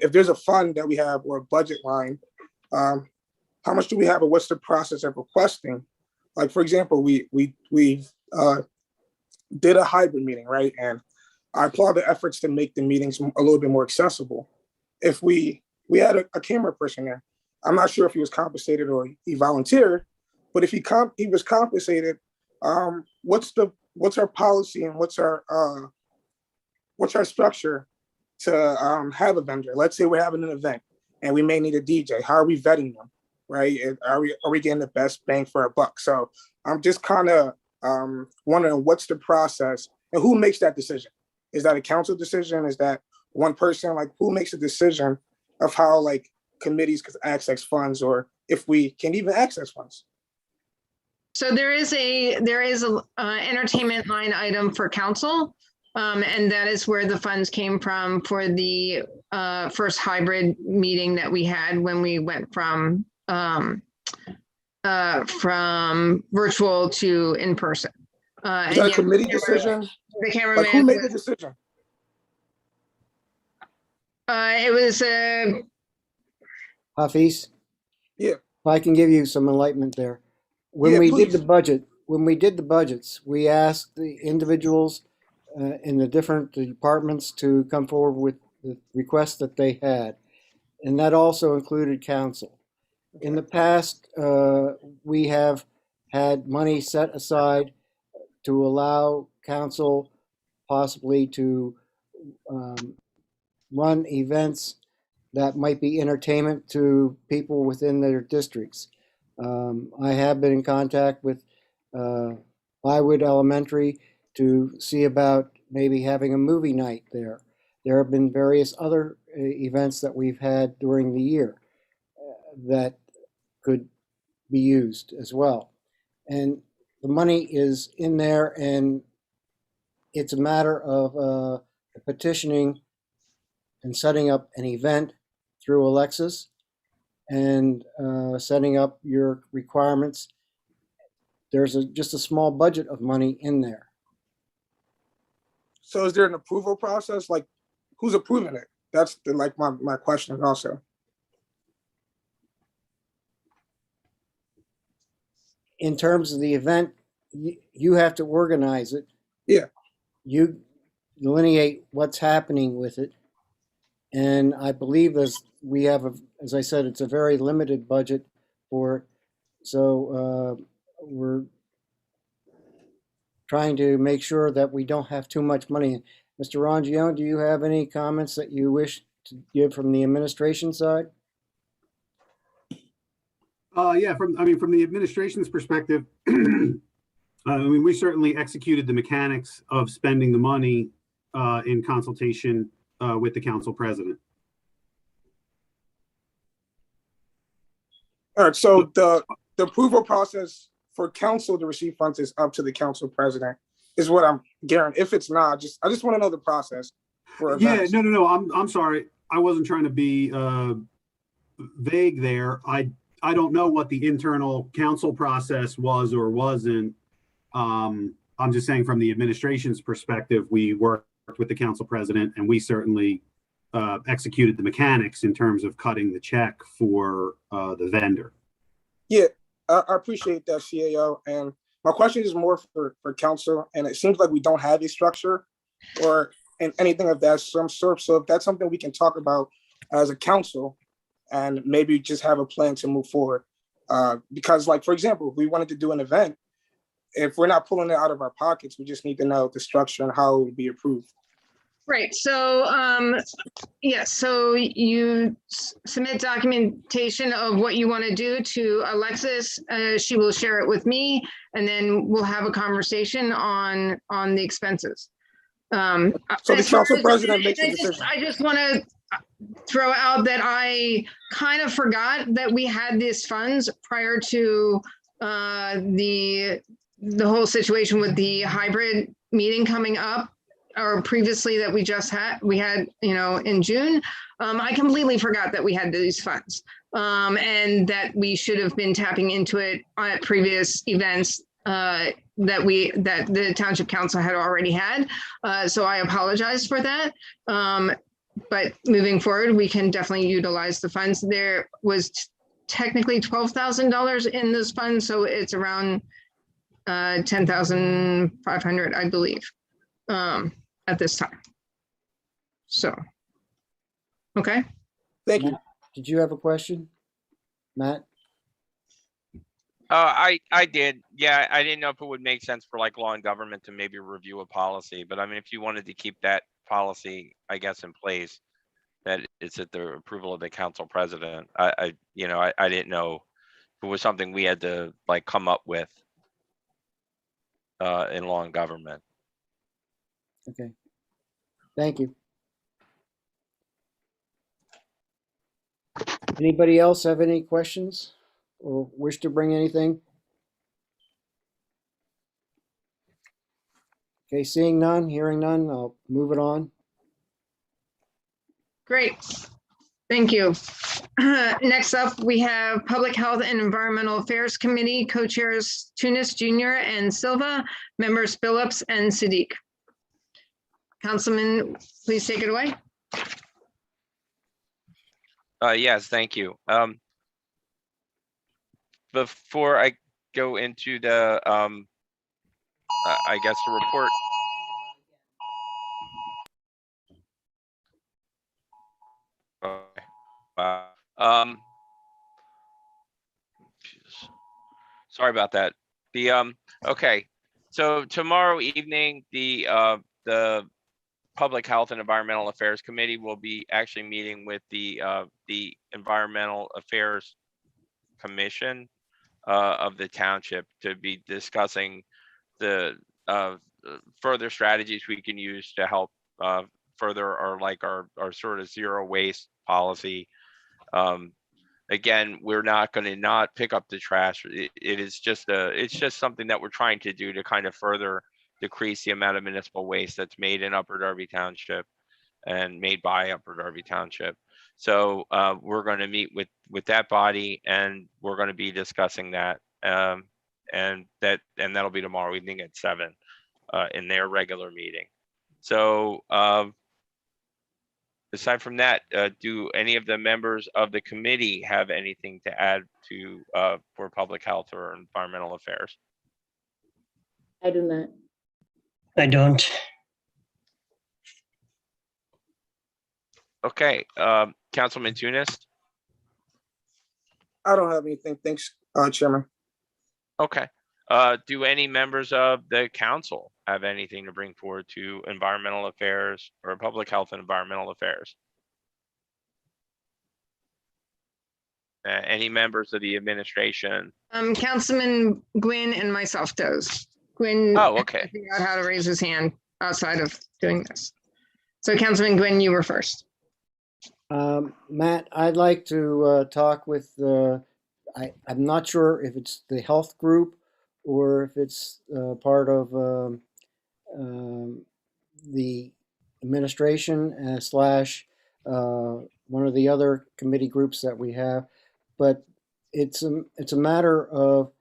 If there's a fund that we have or a budget line, how much do we have or what's the process of requesting? Like, for example, we did a hybrid meeting, right? And I applaud the efforts to make the meetings a little bit more accessible. If we had a camera person there, I'm not sure if he was compensated or he volunteered, but if he was compensated, what's our policy and what's our structure to have a vendor? Let's say we're having an event and we may need a DJ. How are we vetting them, right? Are we getting the best bang for our buck? So I'm just kind of wondering what's the process and who makes that decision? Is that a council decision? Is that one person? Like, who makes a decision of how like committees can access funds, or if we can even access funds? So there is a entertainment line item for council, and that is where the funds came from for the first hybrid meeting that we had when we went from virtual to in person. Is that a committee decision? The cameraman. Like, who made the decision? It was Hafiz? Yeah. If I can give you some enlightenment there. When we did the budgets, we asked the individuals in the different departments to come forward with the requests that they had. And that also included council. In the past, we have had money set aside to allow council possibly to run events that might be entertainment to people within their districts. I have been in contact with Bywood Elementary to see about maybe having a movie night there. There have been various other events that we've had during the year that could be used as well. And the money is in there, and it's a matter of petitioning and setting up an event through Alexis and setting up your requirements. There's just a small budget of money in there. So is there an approval process? Like, who's approving it? That's my question also. In terms of the event, you have to organize it. Yeah. You delineate what's happening with it. And I believe as I said, it's a very limited budget for it. So we're trying to make sure that we don't have too much money. Mr. Rongione, do you have any comments that you wish to give from the administration side? Yeah, from the administration's perspective, we certainly executed the mechanics of spending the money in consultation with the council president. All right, so the approval process for council to receive funds is up to the council president, is what I'm guaranteeing. If it's not, I just want to know the process for events. Yeah, no. I'm sorry. I wasn't trying to be vague there. I don't know what the internal council process was or wasn't. I'm just saying from the administration's perspective, we worked with the council president and we certainly executed the mechanics in terms of cutting the check for the vendor. Yeah, I appreciate that, CAO. And my question is more for council, and it seems like we don't have a structure or anything of that some sort. So if that's something we can talk about as a council and maybe just have a plan to move forward. Because like, for example, if we wanted to do an event, if we're not pulling it out of our pockets, we just need to know the structure and how it would be approved. Right, so, yes, so you submit documentation of what you want to do to Alexis. She will share it with me, and then we'll have a conversation on the expenses. So the council president makes a decision. I just want to throw out that I kind of forgot that we had these funds prior to the whole situation with the hybrid meeting coming up, or previously that we had, in June. I completely forgot that we had these funds and that we should have been tapping into it at previous events that the Township Council had already had. So I apologize for that. But moving forward, we can definitely utilize the funds. There was technically $12,000 in this fund, so it's around 10,500, I believe, at this time. So, okay. Thank you. Did you have a question, Matt? I did. Yeah, I didn't know if it would make sense for like law and government to maybe review a policy, but I mean, if you wanted to keep that policy, I guess, in place, that it's at the approval of the council president. I didn't know if it was something we had to like come up with in law and government. Okay. Thank you. Anybody else have any questions or wish to bring anything? Okay, seeing none, hearing none, I'll move it on. Great. Thank you. Next up, we have Public Health and Environmental Affairs Committee, co-chairs Tunis Jr. and Silva, members Phillips and Siddiq. Councilman, please take it away. Yes, thank you. Before I go into the, I guess the report. Sorry about that. Okay, so tomorrow evening, the Public Health and Environmental Affairs Committee will be actually meeting with the Environmental Affairs Commission of the township to be discussing the further strategies we can use to help further our sort of zero waste policy. Again, we're not going to not pick up the trash. It's just something that we're trying to do to kind of further decrease the amount of municipal waste that's made in Upper Darby Township and made by Upper Darby Township. So we're going to meet with that body, and we're going to be discussing that, and that'll be tomorrow evening at 7 in their regular meeting. So aside from that, do any of the members of the committee have anything to add to for public health or environmental affairs? I do not. I don't. Okay, Councilman Tunis. I don't have anything. Thanks, Chairman. Okay. Do any members of the council have anything to bring forward to environmental affairs or public health and environmental affairs? Any members of the administration? Councilman Gwynn and myself does. Gwynn. Oh, okay. Figured out how to raise his hand outside of doing this. So Councilman Gwynn, you were first. Matt, I'd like to talk with, I'm not sure if it's the health group or if it's part of the administration slash one of the other committee groups that we have. But it's a matter of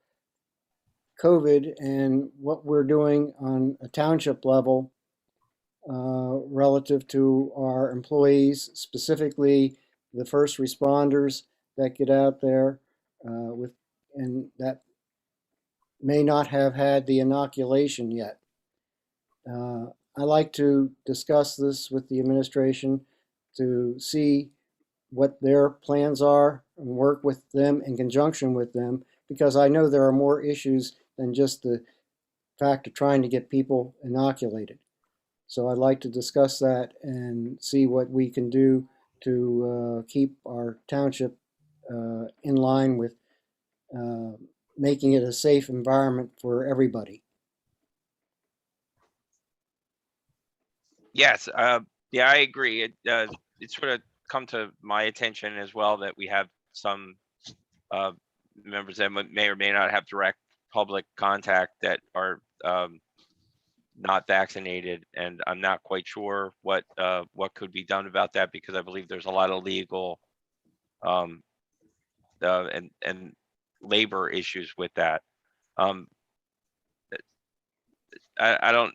COVID and what we're doing on a township level relative to our employees, specifically the first responders that get out there and that may not have had the inoculation yet. I like to discuss this with the administration to see what their plans are and work with them in conjunction with them, because I know there are more issues than just the fact of trying to get people inoculated. So I'd like to discuss that and see what we can do to keep our township in line with making it a safe environment for everybody. Yes, yeah, I agree. It's sort of come to my attention as well that we have some members that may or may not have direct public contact that are not vaccinated, and I'm not quite sure what could be done about that, because I believe there's a lot of legal and labor issues with that. I don't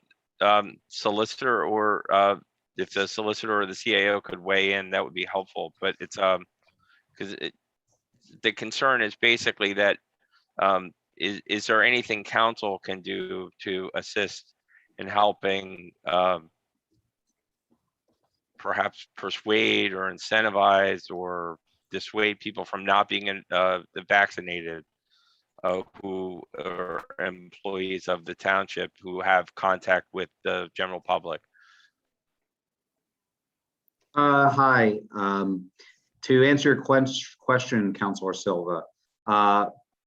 solicitor, or if the solicitor or the CAO could weigh in, that would be helpful. But it's because the concern is basically that is there anything council can do to assist in helping perhaps persuade or incentivize or dissuade people from not being vaccinated who are employees of the township who have contact with the general public? Hi. To answer your question, Councilor Silva,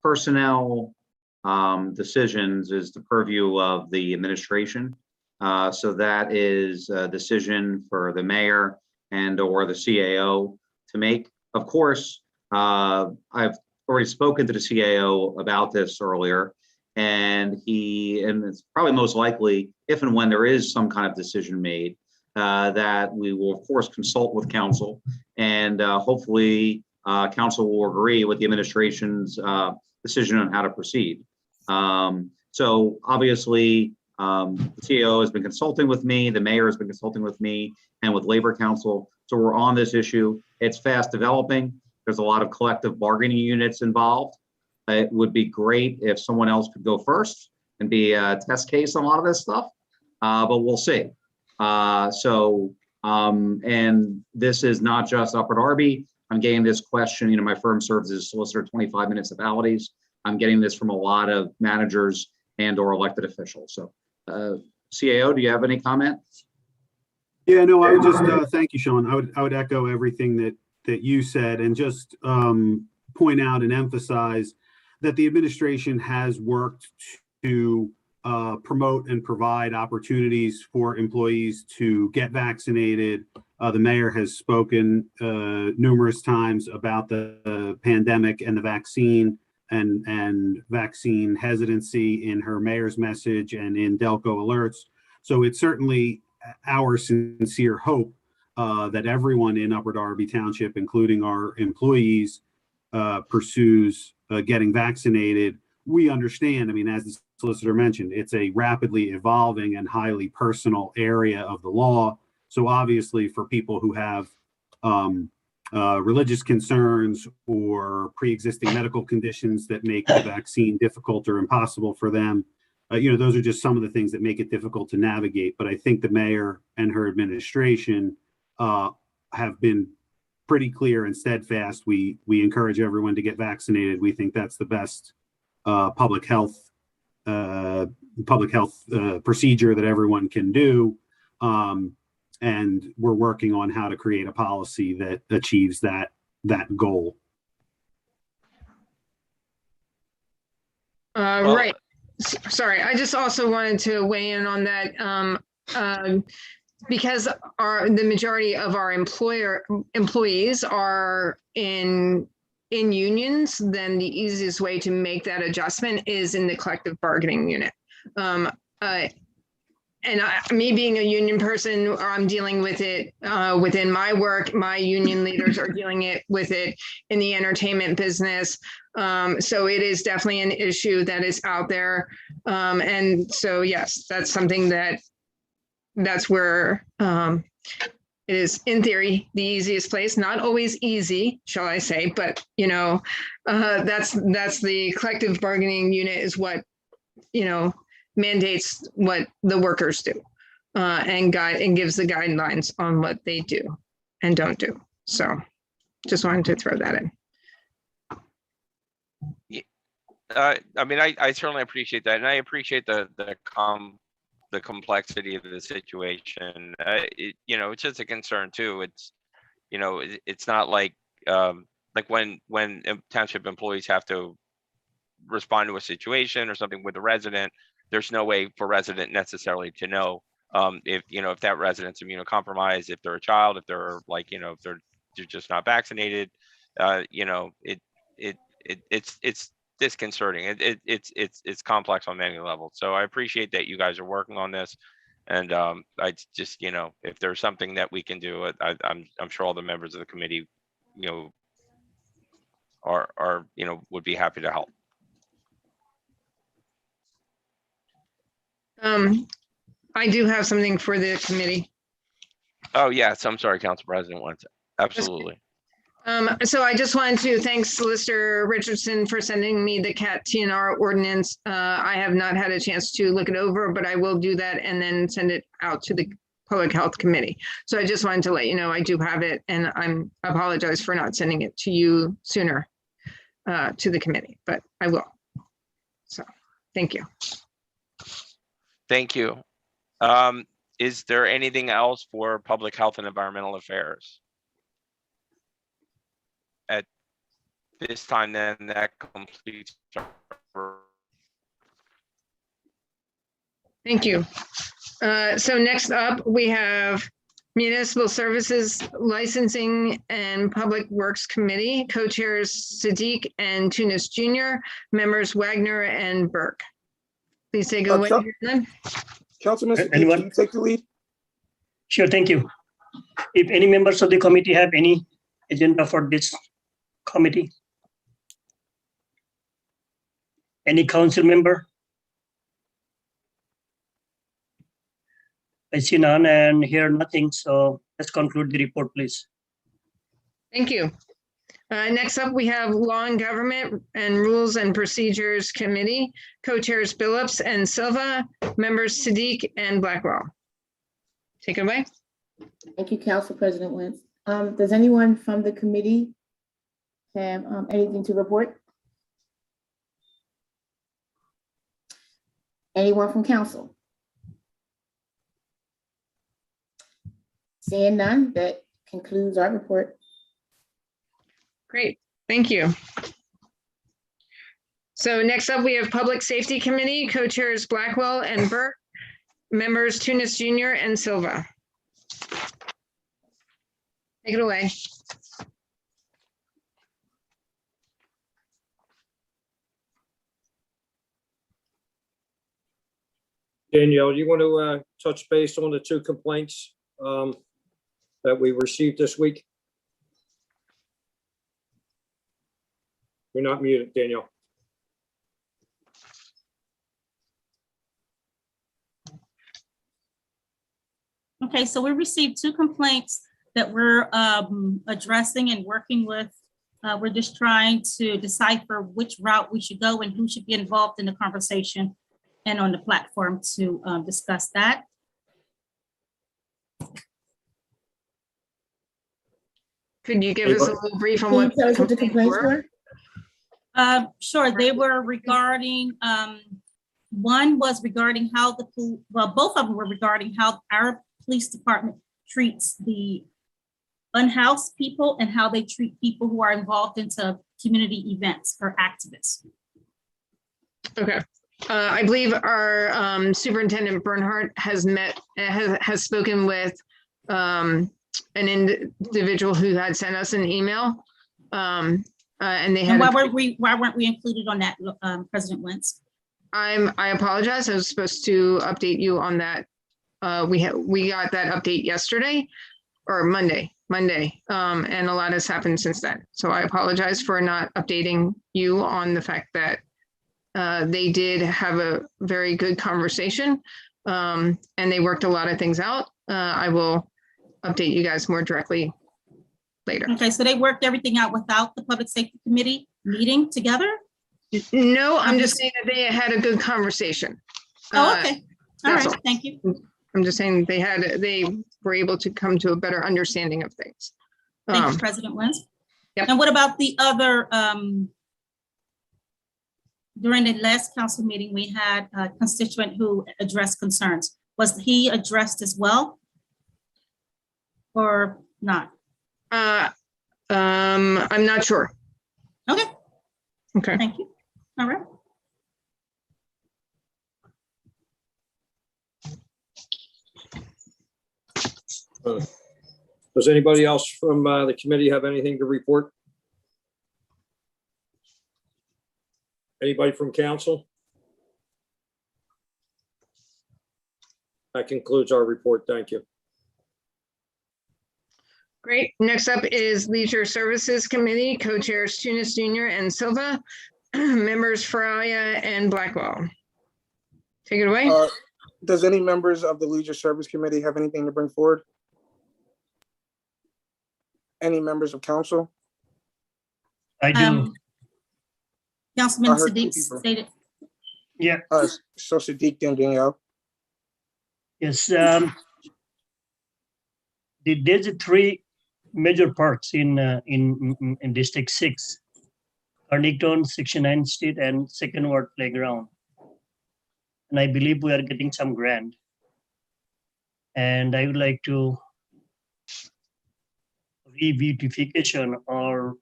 personnel decisions is the purview of the administration. So that is a decision for the mayor and or the CAO to make. Of course, I've already spoken to the CAO about this earlier, and it's probably most likely, if and when there is some kind of decision made, that we will of course consult with council, and hopefully council will agree with the administration's decision on how to proceed. So obviously the CAO has been consulting with me, the mayor has been consulting with me and with Labor Council. So we're on this issue. It's fast developing. There's a lot of collective bargaining units involved. It would be great if someone else could go first and be a test case on a lot of this stuff, but we'll see. And this is not just Upper Darby. I'm getting this question, my firm serves as a solicitor 25 municipalities. I'm getting this from a lot of managers and or elected officials. So CAO, do you have any comment? Yeah, no, I would just thank you, Sean. I would echo everything that you said, and just point out and emphasize that the administration has worked to promote and provide opportunities for employees to get vaccinated. The mayor has spoken numerous times about the pandemic and the vaccine and vaccine hesitancy in her mayor's message and in Delco alerts. So it's certainly our sincere hope that everyone in Upper Darby Township, including our employees, pursues getting vaccinated. We understand, as the solicitor mentioned, it's a rapidly evolving and highly personal area of the law. So obviously for people who have religious concerns or pre-existing medical conditions that make the vaccine difficult or impossible for them, those are just some of the things that make it difficult to navigate. But I think the mayor and her administration have been pretty clear and steadfast. We encourage everyone to get vaccinated. We think that's the best public health procedure that everyone can do. And we're working on how to create a policy that achieves that goal. Right. Sorry, I just also wanted to weigh in on that because the majority of our employees are in unions, then the easiest way to make that adjustment is in the collective bargaining unit. me being a union person, or I'm dealing with it within my work, my union leaders are dealing with it in the entertainment business. So it is definitely an issue that is out there. And so, yes, that's something that's where it is, in theory, the easiest place. Not always easy, shall I say, but that's the collective bargaining unit is what mandates what the workers do, and gives the guidelines on what they do and don't do. So just wanted to throw that in. I mean, I certainly appreciate that, and I appreciate the complexity of the situation. It's just a concern too. It's not like when township employees have to respond to a situation or something with a resident, there's no way for resident necessarily to know if that resident's immunocompromised, if they're a child, if they're if they're just not vaccinated. It's disconcerting. It's complex on many levels. So I appreciate that you guys are working on this, and I just if there's something that we can do, I'm sure all the members of the committee are would be happy to help. I do have something for the committee. Oh yes, I'm sorry, Council President. Absolutely. So I just wanted to thank Solicitor Richardson for sending me the CAT TNR ordinance. I have not had a chance to look it over, but I will do that and then send it out to the Public Health Committee. So I just wanted to let you know I do have it, and I apologize for not sending it to you sooner to the committee, but I will. So thank you. Thank you. Is there anything else for Public Health and Environmental Affairs? At this time, then, that completes. Thank you. So next up, we have Municipal Services Licensing and Public Works Committee, co-chairs Sadiq and Tunis Jr., members Wagner and Burke. Please take it away. Councilman, Anyone? can you take the lead? Sure, thank you. If any members of the committee have any agenda for this committee? Any council member? I see none and hear nothing, so let's conclude the report, please. Thank you. Next up, we have Law and Government and Rules and Procedures Committee, co-chairs Billups and Silva, members Sadiq and Blackwell. Take it away. Thank you, Council President Wentz. Does anyone from the committee have anything to report? Anyone from council? Seeing none, that concludes our report. Great, thank you. So next up, we have Public Safety Committee, co-chairs Blackwell and Burke, members Tunis Jr. and Silva. Take it away. Danielle, you want to touch base on the two complaints that we received this week? You're not muted, Danielle. Okay, so we received two complaints that we're addressing and working with. We're just trying to decipher which route we should go and who should be involved in the conversation and on the platform to discuss that. Could you give us a little brief on Can you what tell us what the complaints were? Sure, they were regarding, one was regarding how both of them were regarding how our police department treats the unhoused people and how they treat people who are involved into community events or activists. Okay. I believe our Superintendent Bernhardt has spoken with an individual who had sent us an email. And they had. And why weren't we included on that, President Wentz? I apologize. I was supposed to update you on that we got that update yesterday or Monday, and a lot has happened since then. So I apologize for not updating you on the fact that they did have a very good conversation, and they worked a lot of things out. I will update you guys more directly later. Okay, so they worked everything out without the Public Safety Committee meeting together? No, I'm just saying that they had a good conversation. Oh, okay. All That's right, thank you. I'm just saying they were able to come to a better understanding of things. Thank you, President Wentz. Yep. And what about the other, during the last council meeting, we had a constituent who addressed concerns. Was he addressed as well? Or not? I'm not sure. Okay. Okay. Thank you. All right. Does anybody else from the committee have anything to report? Anybody from council? That concludes our report. Thank you. Great. Next up is Leisure Services Committee, co-chairs Tunis Jr. and Silva, members Faraya and Blackwell. Take it away. Does any members of the Leisure Service Committee have anything to bring forward? Any members of council? I do. Councilman I heard two Sadiq people. stated. Yeah. So Sadiq and Danielle. Yes. There's three major parks in District 6. Arlington, 69th Street, and Second Ward Playground. And I believe we are getting some grant. And I would like to re-beautification or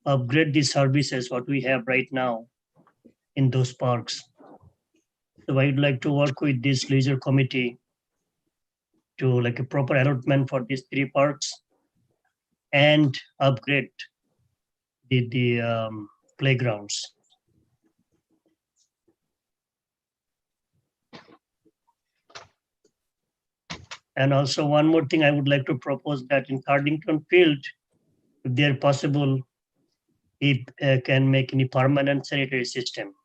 upgrade the services what we have right now in those parks. So I would like to work with this leisure committee to like a proper allotment for these three parks and upgrade the playgrounds. And also one more thing I would like to propose that in Cardington Field, if they're possible, if can make any permanent sanitary system,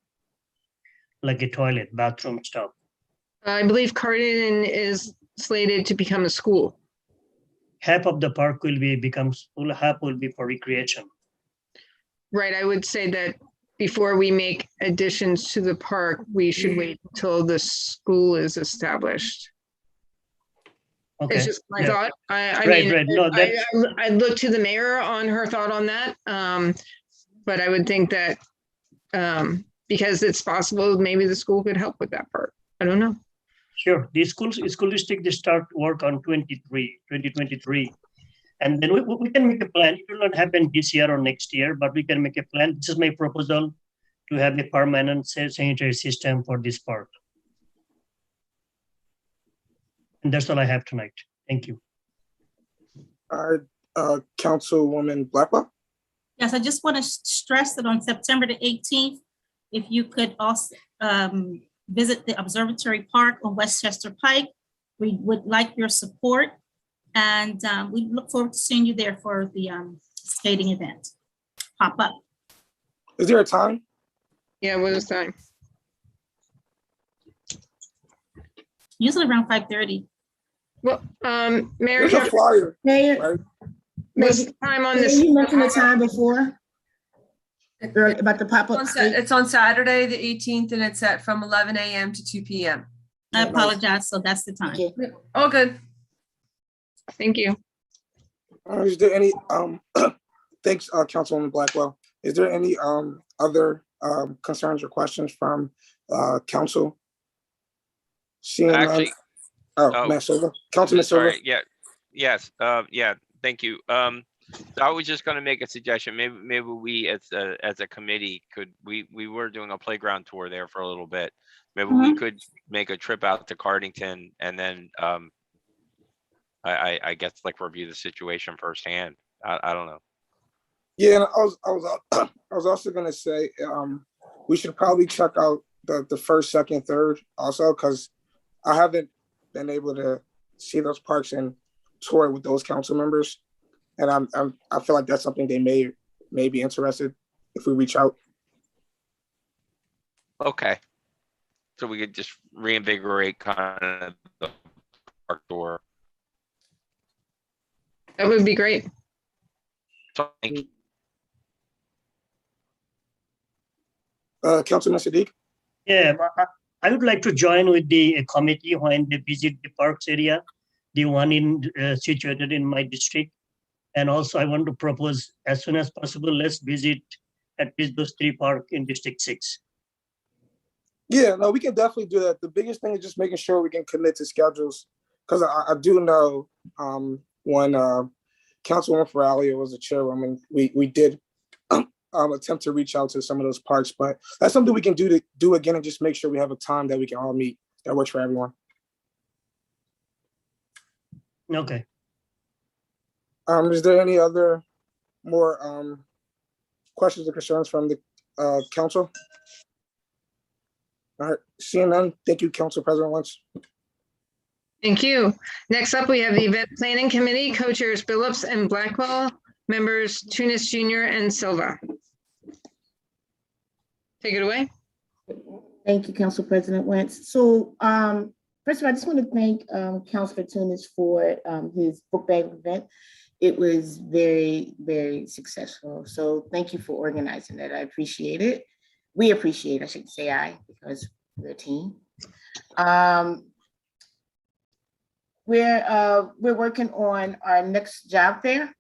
like a toilet, bathroom stuff. I believe Cardington is slated to become a school. Half of the park will become school, half will be for recreation. Right. I would say that before we make additions to the park, we should wait until the school is established. Okay. It's just my Yeah. thought. I Right, mean, right. No, that's- I look to the mayor on her thought on that. But I would think that because it's possible, maybe the school could help with that part. I don't know. Sure. The school district, they start work on 2023. And then we can make a plan. It will not happen this year or next year, but we can make a plan. This is my proposal to have a permanent sanitary system for this park. And that's all I have tonight. Thank you. Councilwoman Blackwell. Yes, I just want to stress that on September the 18th, if you could also visit the Observatory Park on Westchester Pike, we would like your support. And we look forward to seeing you there for the skating event. Pop up. Is there a time? Yeah, what is time? Usually around 5:30. Well, Mayor, There's a flyer. Mayor, what's the time on this? you mentioned the time before about the pop-up. It's on Saturday, the 18th, and it's at from 11 a.m. to 2 p.m. I apologize, so that's the time. All good. Thank you. Is there any thanks, Councilwoman Blackwell. Is there any other concerns or questions from council? Seeing Actually, Matt Silva, Councilman Silva. sorry, yeah, yes, yeah, thank you. I was just gonna make a suggestion. Maybe we as a committee we were doing a playground tour there for a little bit. Maybe we could make a trip out to Cardington and then I guess like review the situation firsthand. I don't know. Yeah, and I was also gonna say we should probably check out the first, second, third also, because I haven't been able to see those parks and tour with those council members. And I feel like that's something they may be interested if we reach out. Okay. So we could just reinvigorate kind of the park tour. That would be great. So, thank you. Councilman Siddiq? Yeah, I would like to join with the committee when they visit the parks area, the one situated in my district. And also I want to propose as soon as possible, let's visit at least those 3 parks in District 6. Yeah, no, we can definitely do that. The biggest thing is just making sure we can commit to schedules. Because I do know when Councilwoman Ferralia was the chairwoman, we did attempt to reach out to some of those parks, but that's something we can do again and just make sure we have a time that we can all meet that works for everyone. Okay. Is there any other more questions or concerns from the council? All right, seeing none, thank you, Council President Wentz. Thank you. Next up, we have the Event Planning Committee, co-chairs Phillips and Blackwell, members Tunis Jr. and Silva. Take it away. Thank you, Council President Wentz. So first of all, I just want to thank Councilor Tunis for his book bag event. It was very, very successful. So thank you for organizing that. I appreciate it. We appreciate, I should say because we're a team. We're working on our next job fair,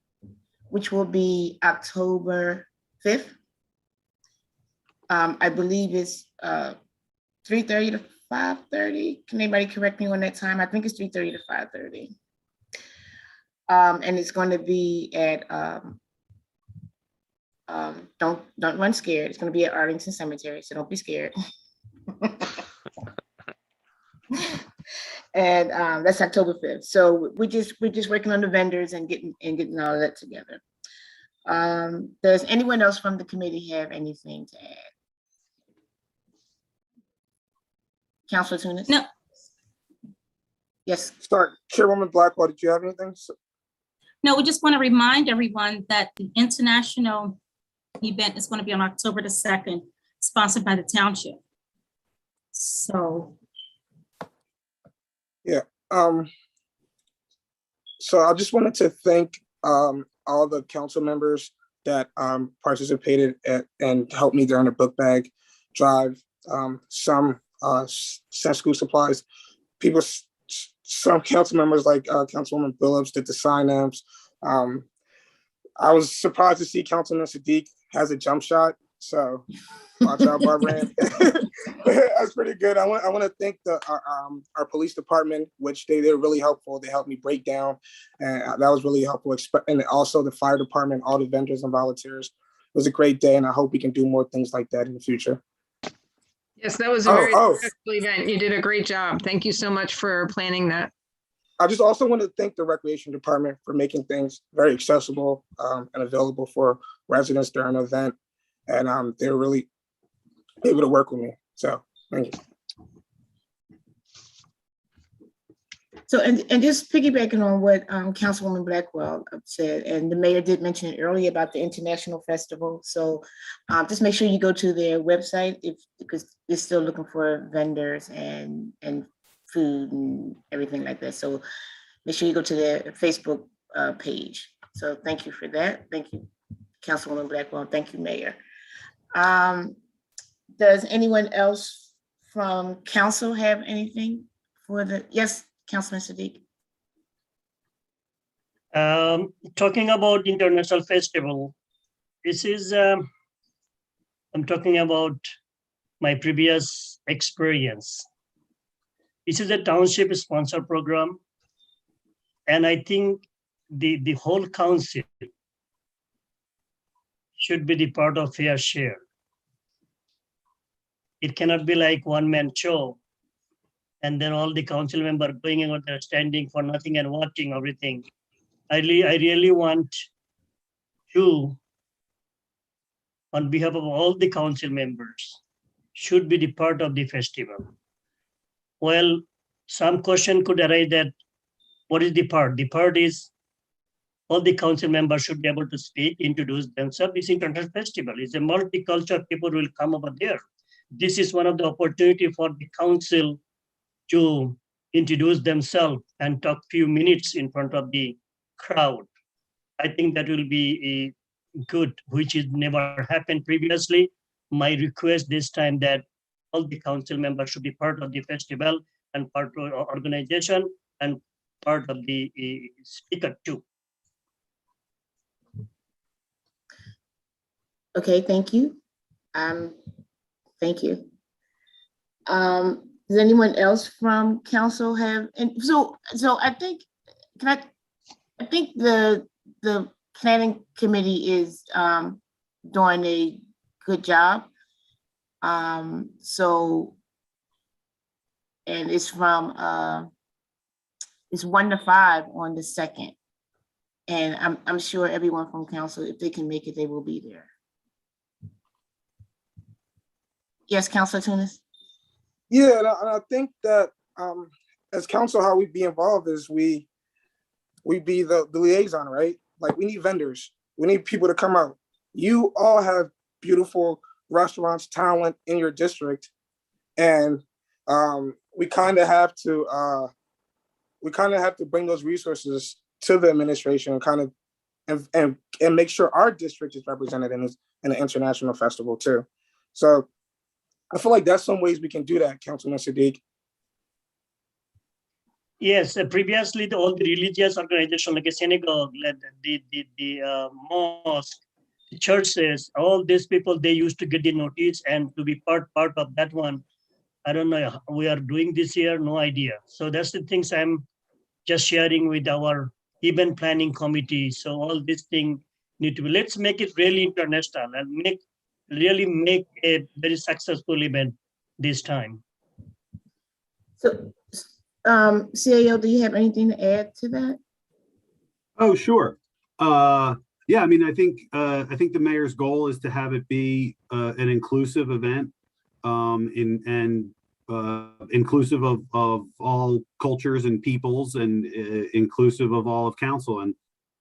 which will be October 5th. I believe it's 3:30 to 5:30. Can anybody correct me on that time? I think it's 3:30 to 5:30. And it's going to be at don't run scared. It's going to be at Arlington Cemetery, so don't be scared. And that's October 5th. So we're just working on the vendors and getting all of that together. Does anyone else from the committee have anything to add? Councilor Tunis? No. Yes. Sorry, Chairwoman Blackwell, did you have anything? No, we just want to remind everyone that the international event is going to be on October the 2nd, sponsored by the Township. So. Yeah. So I just wanted to thank all the council members that participated and helped me during the book bag drive. Some sent school supplies. Some council members like Councilwoman Phillips did the sign-ups. I was surprised to see Councilman Siddiq has a jump shot. So watch out, Barbara. That's pretty good. I want to thank our police department, which they're really helpful. They helped me break down, and that was really helpful. And also the fire department, all the vendors and volunteers. It was a great day, and I hope we can do more things like that in the future. Yes, that was a very successful event. You did a great job. Thank you so much for planning that. I just also want to thank the recreation department for making things very accessible and available for residents during the event. And they were really able to work with me. So thank you. So, and just piggybacking on what Councilwoman Blackwell said, and the mayor did mention it earlier about the International Festival. So just make sure you go to their website because they're still looking for vendors and food and everything like that. So make sure you go to their Facebook page. So thank you for that. Thank you, Councilwoman Blackwell. Thank you, Mayor. Does anyone else from council have anything for the, yes, Councilman Siddiq? Talking about International Festival, this is, I'm talking about my previous experience. This is a township sponsor program. And I think the whole council should be the part of fair share. It cannot be like one-man show and then all the council members going out there standing for nothing and watching everything. I really want you, on behalf of all the council members, should be the part of the festival. Well, some question could arise that what is the part? The part is all the council members should be able to speak, introduce themselves. This international festival is a multicultural, people will come over there. This is one of the opportunity for the council to introduce themselves and talk few minutes in front of the crowd. I think that will be a good, which has never happened previously. My request this time that all the council members should be part of the festival and part of the organization and part of the speaker too. Okay, thank you. Thank you. Does anyone else from council have, and so I think, I think the planning committee is doing a good job. So, and it's from it's 1 to 5 on the 2nd. And I'm sure everyone from council, if they can make it, they will be there. Yes, Councilor Tunis. Yeah, and I think that as council, how we be involved is we be the liaison, right? Like we need vendors. We need people to come out. You all have beautiful restaurants, talent in your district. And we kind of have to bring those resources to the administration and kind of and make sure our district is represented in the international festival too. So I feel like that's some ways we can do that, Councilman Sadiq. Yes, previously all the religious organizations like a synagogue, the mosque, the churches, all these people, they used to get the notice and to be part of that one. I don't know how we are doing this year, no idea. So that's the things I'm just sharing with our event planning committee. So all these things need to be, let's make it really international and really make a very successful event this time. So, CAO, do you have anything to add to that? Oh, sure. Yeah, I mean, I think the mayor's goal is to have it be an inclusive event, inclusive of all cultures and peoples, and inclusive of all of council. And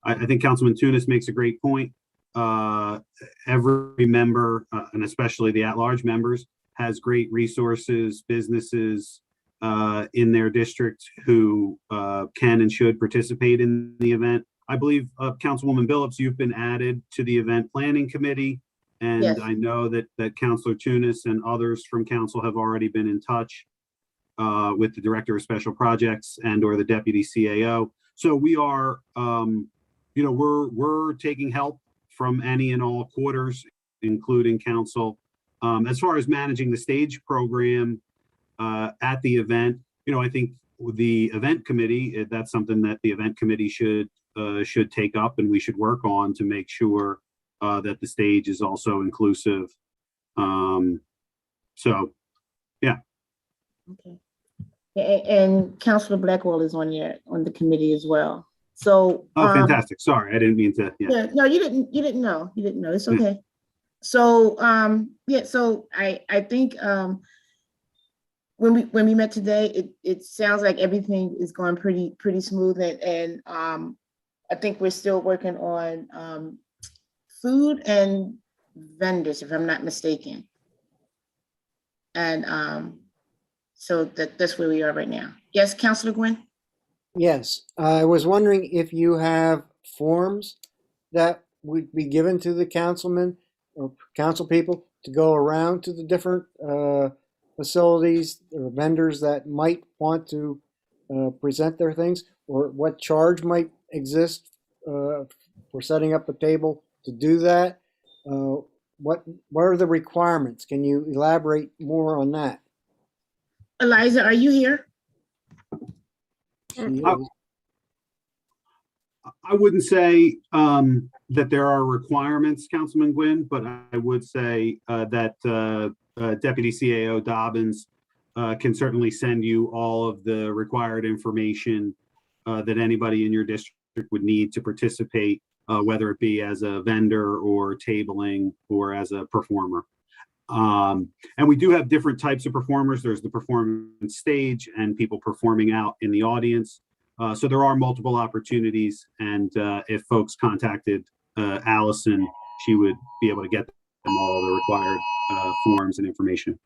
I think Councilman Tunis makes a great point. Every member, and especially the at-large members, has great resources, businesses in their district who can and should participate in the event. I believe, Councilwoman Billups, you've been added to the event planning committee. And yes. I know that Councilor Tunis and others from council have already been in touch with the Director of Special Projects and or the Deputy CAO. So we are, we're taking help from any and all quarters, including council. As far as managing the stage program at the event, I think the event committee, that's something that the event committee should take up, and we should work on to make sure that the stage is also inclusive. So, yeah. Okay. And Councilor Blackwell is on the committee as well. So. Oh, fantastic! Sorry, I didn't mean to. Yeah. No, you didn't know. You didn't know. It's okay. So, yeah. So I think when we met today, it sounds like everything is going pretty smooth, and I think we're still working on food and vendors, if I'm not mistaken. And so that's where we are right now. Yes, Councilor Gwynn? Yes, I was wondering if you have forms that would be given to the councilmen or council people to go around to the different facilities or vendors that might want to present their things, or what charge might exist for setting up a table to do that. What are the requirements? Can you elaborate more on that? Eliza, are you here? I wouldn't say that there are requirements, Councilman Gwynn, but I would say that Deputy CAO Dobbins can certainly send you all of the required information that anybody in your district would need to participate, whether it be as a vendor or tabling or as a performer. And we do have different types of performers. There's the performance stage and people performing out in the audience. So there are multiple opportunities. And if folks contacted Allison, she would be able to get them all the required forms and information.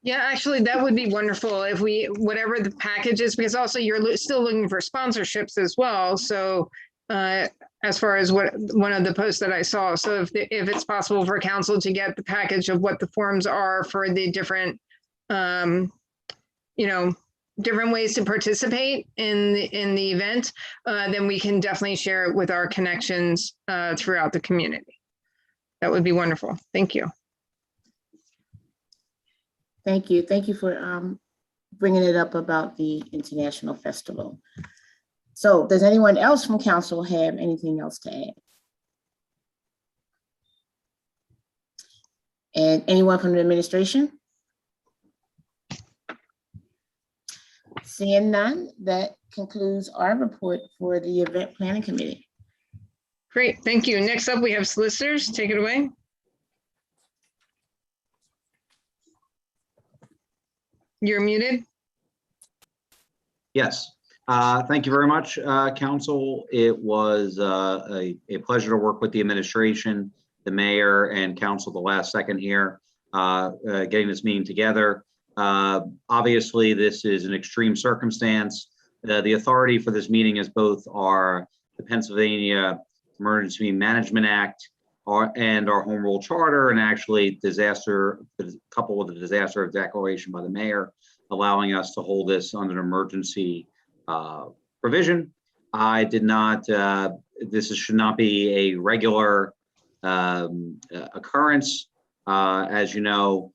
Yeah, actually, that would be wonderful if whatever the package is, because also you're still looking for sponsorships as well. So as far as what one of the posts that I saw, so if it's possible for council to get the package of what the forms are for the different, different ways to participate in the event, then we can definitely share it with our connections throughout the community. That would be wonderful. Thank you. Thank you. Thank you for bringing it up about the International Festival. So does anyone else from council have anything else to add? And anyone from the administration? Seeing none, that concludes our report for the Event Planning Committee. Great, thank you. Next up, we have solicitors. Take it away. You're muted. Yes. Thank you very much, Council. It was a pleasure to work with the administration, the mayor, and council the last second here, getting this meeting together. Obviously, this is an extreme circumstance. The authority for this meeting is both the Pennsylvania Emergency Management Act and our home rule charter, and actually coupled with the disaster declaration by the mayor, allowing us to hold this under an emergency provision. I did not, this should not be a regular occurrence. As you know,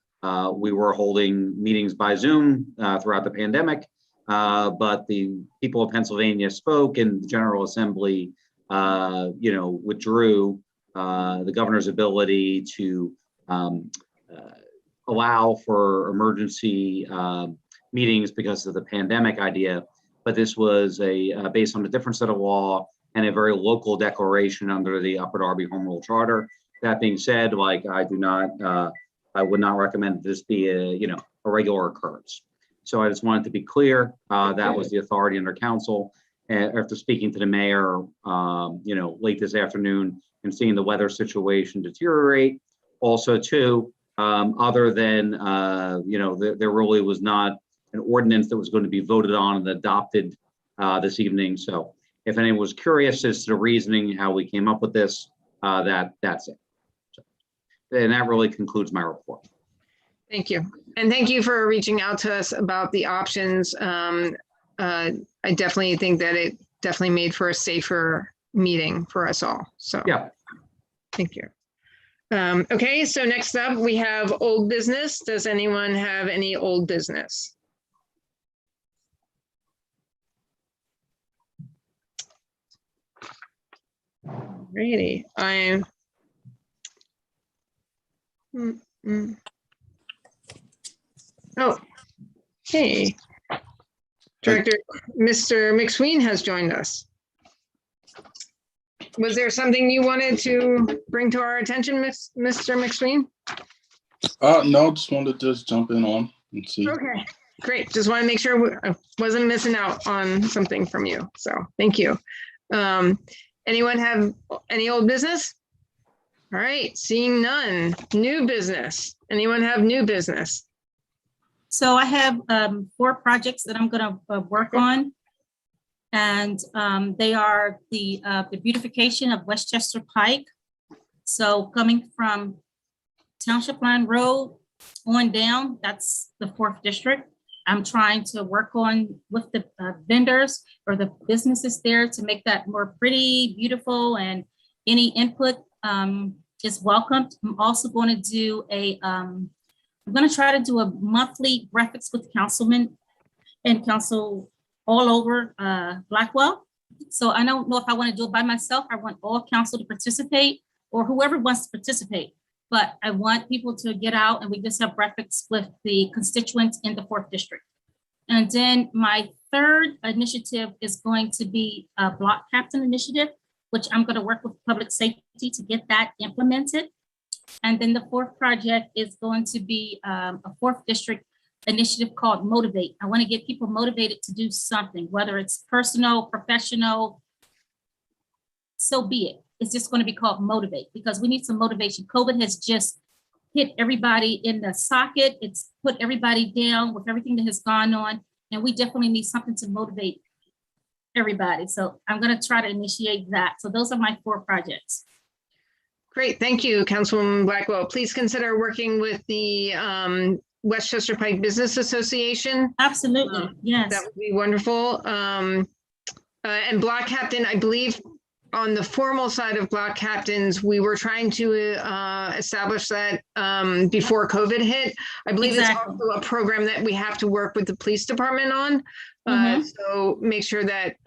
we were holding meetings by Zoom throughout the pandemic, but the people of Pennsylvania spoke and the General Assembly, withdrew the governor's ability to allow for emergency meetings because of the pandemic idea. But this was based on a different set of law and a very local declaration under the Upper Darby Home Rule Charter. That being said, I would not recommend this be a regular occurrence. So I just wanted to be clear, that was the authority under council. After speaking to the mayor, late this afternoon and seeing the weather situation deteriorate. Also too, other than, there really was not an ordinance that was going to be voted on and adopted this evening. So if anyone was curious as to the reasoning, how we came up with this, that's it. So, and that really concludes my report. Thank you. And thank you for reaching out to us about the options. I definitely think that it definitely made for a safer meeting for us all. So yeah, thank you. Okay, so next up we have old business. Does anyone have any old business? Alrighty, Oh, hey. Director, Mr. McSween has joined us. Was there something you wanted to bring to our attention, Mr. McSween? No, just wanted to jump in on and see. Okay, great. Just want to make sure I wasn't missing out on something from you. So thank you. Anyone have any old business? All right, seeing none. New business. Anyone have new business? So I have 4 projects that I'm going to work on. And they are the beautification of Westchester Pike. So coming from Township Line Road on down, that's the 4th district. I'm trying to work on with the vendors or the businesses there to make that more pretty, beautiful, and any input is welcomed. I'm also going to do I'm going to try to do a monthly graphics with councilmen and council all over Blackwell. So I don't know if I want to do it by myself. I want all council to participate or whoever wants to participate. But I want people to get out and we just have graphics with the constituents in the 4th district. And then my 3rd initiative is going to be a block captain initiative, which I'm going to work with public safety to get that implemented. And then the fourth project is going to be a fourth district initiative called Motivate. I want to get people motivated to do something, whether it's personal, professional, so be it. It's just going to be called Motivate because we need some motivation. COVID has just hit everybody in the socket. It's put everybody down with everything that has gone on. And we definitely need something to motivate everybody. So I'm going to try to initiate that. So those are my 4 projects. Great, thank you, Councilwoman Blackwell. Please consider working with the Westchester Pike Business Association. Absolutely, yes. That would be wonderful. And block captain, I believe on the formal side of block captains, we were trying to establish that before COVID hit. I believe it's also a program that we have to work with the police department on. So make sure that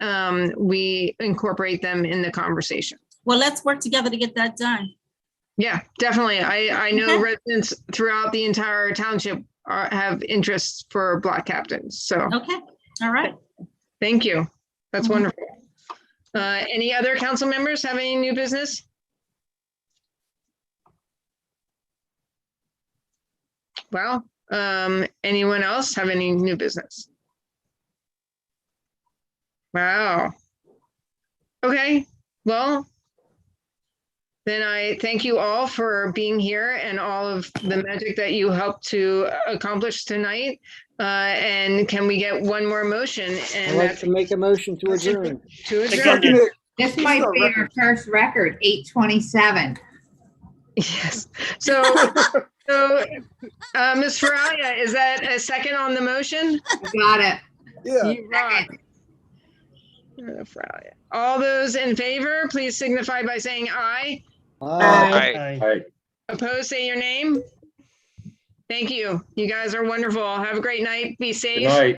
we incorporate them in the conversation. Well, let's work together to get that done. Yeah, definitely. I know residents throughout the entire township have interests for block captains. So. Okay, all right. Thank you. That's wonderful. Any other council members have any new business? Well, anyone else have any new business? Wow. Okay, well, then I thank you all for being here and all of the magic that you helped to accomplish tonight. And can we get one more motion? And I'd like to make a motion to adjourn. To adjourn. This might be our first record, 8:27. Yes. So, Ms. Faralia, is that a second on the motion? Got it. Yeah. You rock. Faralia. All those in favor, please signify by saying aye. Aye. Opposed, say your name. Thank you. You guys are wonderful. Have a great night. Be safe. Good night.